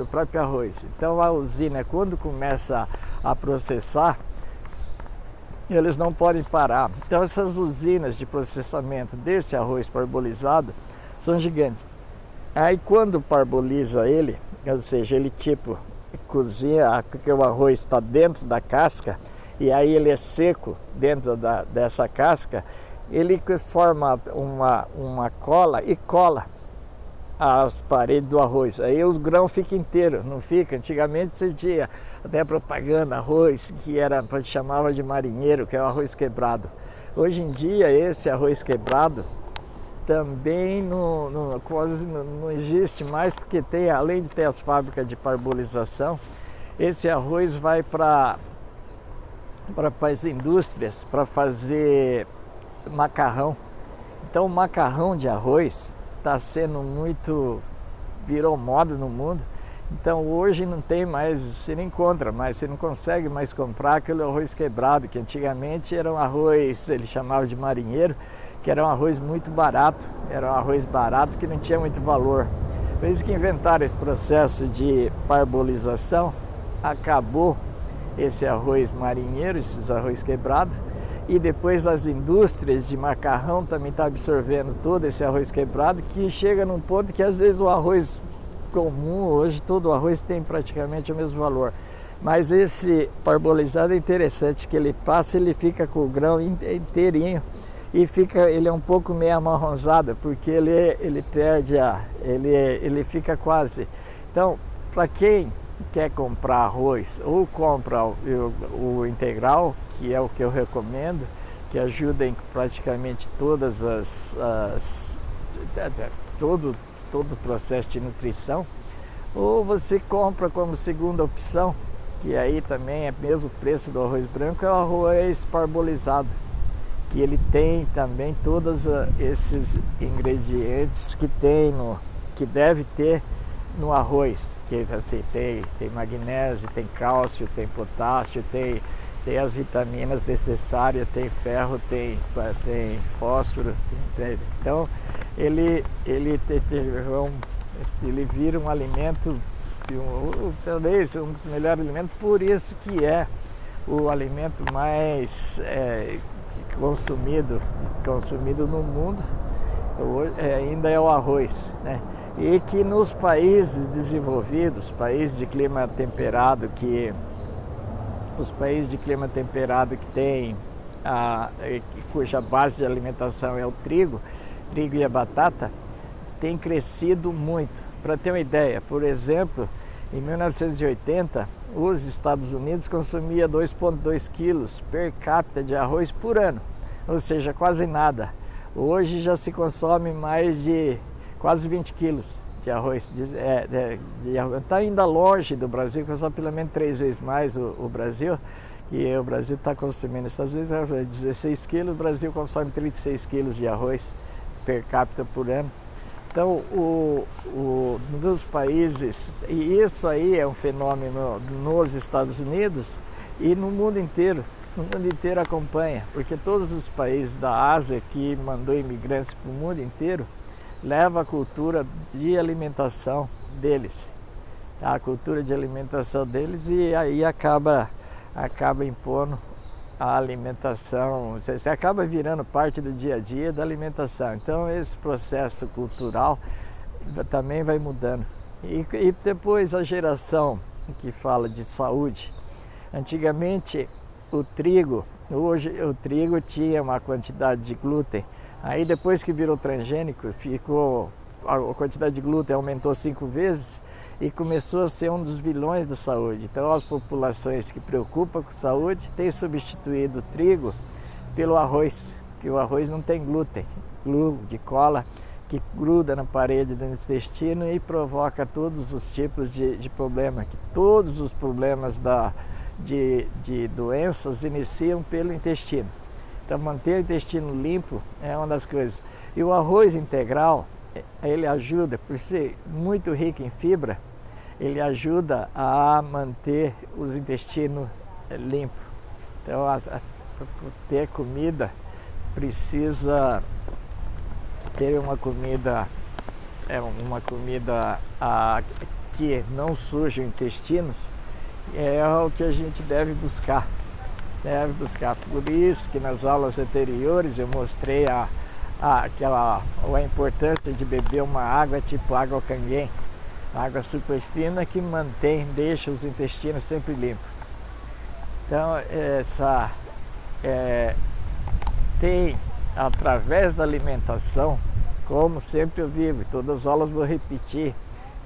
próprio arroz. Então a usina, quando começa a processar, eles não podem parar. Então essas usinas de processamento desse arroz parbolizado são gigantes. Aí quando parboliza ele, ou seja, ele cozinha, porque o arroz está dentro da casca, e aí ele é seco dentro dessa casca, ele forma uma cola e cola as paredes do arroz. Aí os grãos ficam inteiros, não fica. Antigamente você tinha até propaganda, arroz que chamava de marinheiro, que é o arroz quebrado. Hoje em dia esse arroz quebrado também quase não existe mais, porque além de ter as fábricas de parbolização, esse arroz vai para as indústrias para fazer macarrão. Então o macarrão de arroz está sendo virou moda no mundo. Então hoje não tem mais, você não encontra mais, você não consegue mais comprar aquele arroz quebrado, que antigamente era um arroz, ele chamava de marinheiro, que era um arroz muito barato, era um arroz barato que não tinha muito valor. Por isso que inventaram esse processo de parbolização, acabou esse arroz marinheiro, esses arroz quebrado, e depois as indústrias de macarrão também estão absorvendo todo esse arroz quebrado, que chega num ponto que às vezes o arroz comum, hoje todo o arroz tem praticamente o mesmo valor. Mas esse parbolizado é interessante, que ele passa, ele fica com o grão inteirinho, e ele é um pouco meio amarronzado, porque ele fica quase. Então, para quem quer comprar arroz, ou compra o integral, que é o que eu recomendo, que ajuda em praticamente todas todo o processo de nutrição, ou você compra como segunda opção, que aí também é mesmo o preço do arroz branco, é o arroz parbolizado, que ele tem também todos esses ingredientes que deve ter no arroz, que assim, tem magnésio, tem cálcio, tem potássio, tem as vitaminas necessárias, tem ferro, tem fósforo, então ele vira um alimento, talvez um dos melhores alimentos, por isso que é o alimento mais consumido no mundo, ainda é o arroz, né? E que nos países desenvolvidos, países de clima temperado, cuja base de alimentação é o trigo e a batata, tem crescido muito. Para ter uma ideia, por exemplo, em 1980, os Estados Unidos consumia 2,2 quilos per capita de arroz por ano, ou seja, quase nada. Hoje já se consome mais de quase 20 quilos de arroz. Está ainda longe do Brasil, consome pelo menos 3 vezes mais o Brasil, e o Brasil está consumindo, nos Estados Unidos 16 quilos, o Brasil consome 36 quilos de arroz per capita por ano. Então, nos países, e isso aí é um fenômeno nos Estados Unidos e no mundo inteiro. O mundo inteiro acompanha, porque todos os países da Ásia que mandou imigrantes para o mundo inteiro levam a cultura de alimentação deles. A cultura de alimentação deles, e aí acaba impondo a alimentação, você acaba virando parte do dia a dia da alimentação. Então esse processo cultural também vai mudando. E depois a geração que fala de saúde. Antigamente o trigo tinha uma quantidade de glúten. Aí depois que virou transgênico, a quantidade de glúten aumentou 5 vezes e começou a ser um dos vilões da saúde. Então as populações que preocupam com saúde têm substituído o trigo pelo arroz, que o arroz não tem glúten, de cola, que gruda na parede do intestino e provoca todos os tipos de problema, que todos os problemas de doenças iniciam pelo intestino. Então manter o intestino limpo é uma das coisas. E o arroz integral, ele ajuda, por ser muito rico em fibra, ele ajuda a manter os intestinos limpos. Então, para ter comida, precisa ter uma comida que não suje os intestinos, é o que a gente deve buscar. Por isso que nas aulas anteriores eu mostrei a importância de beber uma água tipo água canguém, água super fina que deixa os intestinos sempre limpos. Então tem, através da alimentação, como sempre eu vivo, todas as aulas vou repetir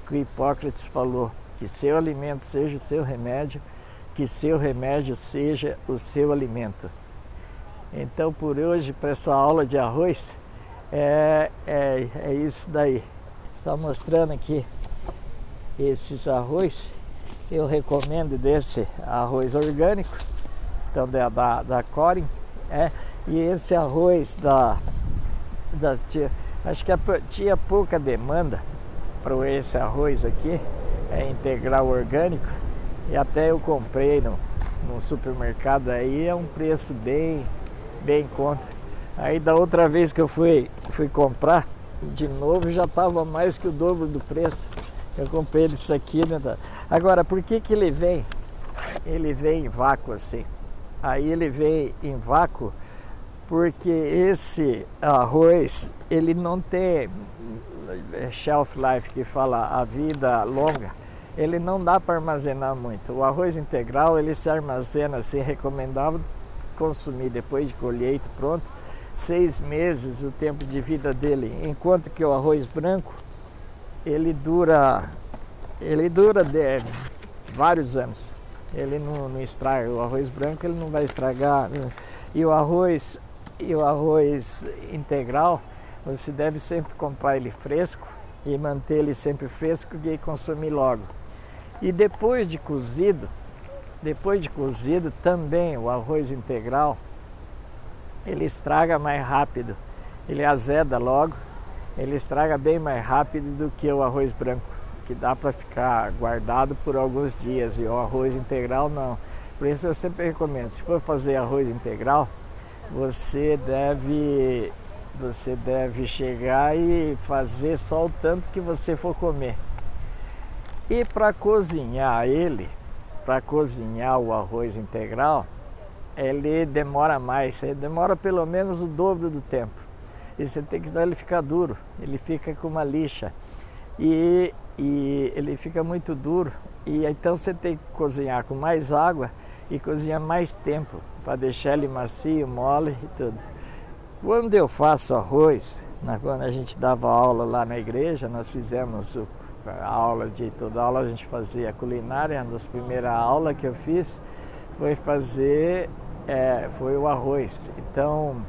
que o Hipócrates falou, que seu alimento seja o seu remédio, que seu remédio seja o seu alimento. Então por hoje, para essa aula de arroz, é isso daí. Só mostrando aqui esses arroz, eu recomendo desse arroz orgânico, então da Corin, e esse arroz acho que tinha pouca demanda para esse arroz aqui, integral orgânico, e até eu comprei no supermercado, aí é um preço bem em conta. Aí da outra vez que eu fui comprar, de novo já estava mais que o dobro do preço. Eu comprei isso aqui, né? Agora, por que ele vem? Ele vem em vácuo assim. Aí ele vem em vácuo porque esse arroz, ele não tem shelf life, que fala a vida longa. Ele não dá para armazenar muito. O arroz integral, ele se armazena assim, recomendável consumir depois de colheito pronto, 6 meses o tempo de vida dele, enquanto que o arroz branco ele dura vários anos. Ele não estraga. O arroz branco ele não vai estragar. E o arroz integral, você deve sempre comprar ele fresco e manter ele sempre fresco e consumir logo. E depois de cozido também o arroz integral ele estraga mais rápido, ele azeda logo, ele estraga bem mais rápido do que o arroz branco, que dá para ficar guardado por alguns dias, e o arroz integral não. Por isso eu sempre recomendo, se for fazer arroz integral, você deve chegar e fazer só o tanto que você for comer. E para cozinhar o arroz integral, ele demora mais, ele demora pelo menos o dobro do tempo. E você tem que dar ele ficar duro, ele fica com uma lixa. E ele fica muito duro, e então você tem que cozinhar com mais água e cozinhar mais tempo para deixar ele macio, mole e tudo. Quando eu faço arroz, quando a gente dava aula lá na igreja, nós fizemos toda aula a gente fazia culinária. Uma das primeiras aulas que eu fiz foi o arroz. Então,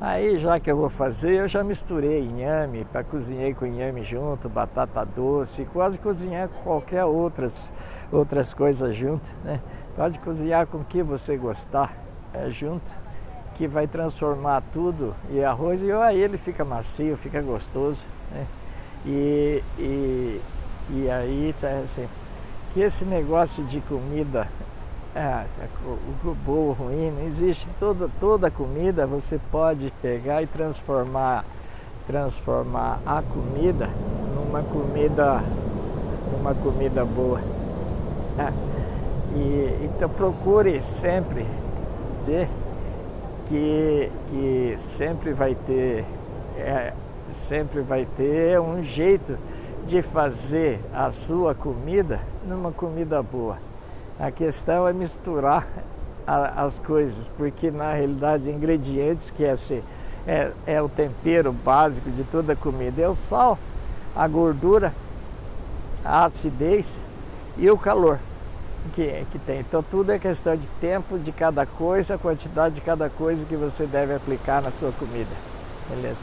aí já que eu vou fazer, eu já misturei inhame, cozinhei com inhame junto, batata doce, quase cozinhar qualquer outras coisas junto, né? Pode cozinhar com o que você gostar junto, que vai transformar tudo em arroz, e aí ele fica macio, fica gostoso, né? E aí, assim, que esse negócio de comida boa ou ruim, não existe. Toda comida você pode pegar e transformar a comida numa comida boa. Então procure sempre ter que sempre vai ter um jeito de fazer a sua comida numa comida boa. A questão é misturar as coisas, porque na realidade ingredientes que é o tempero básico de toda comida, é o sal, a gordura, a acidez e o calor que tem. Então tudo é questão de tempo de cada coisa, a quantidade de cada coisa que você deve aplicar na sua comida. Beleza?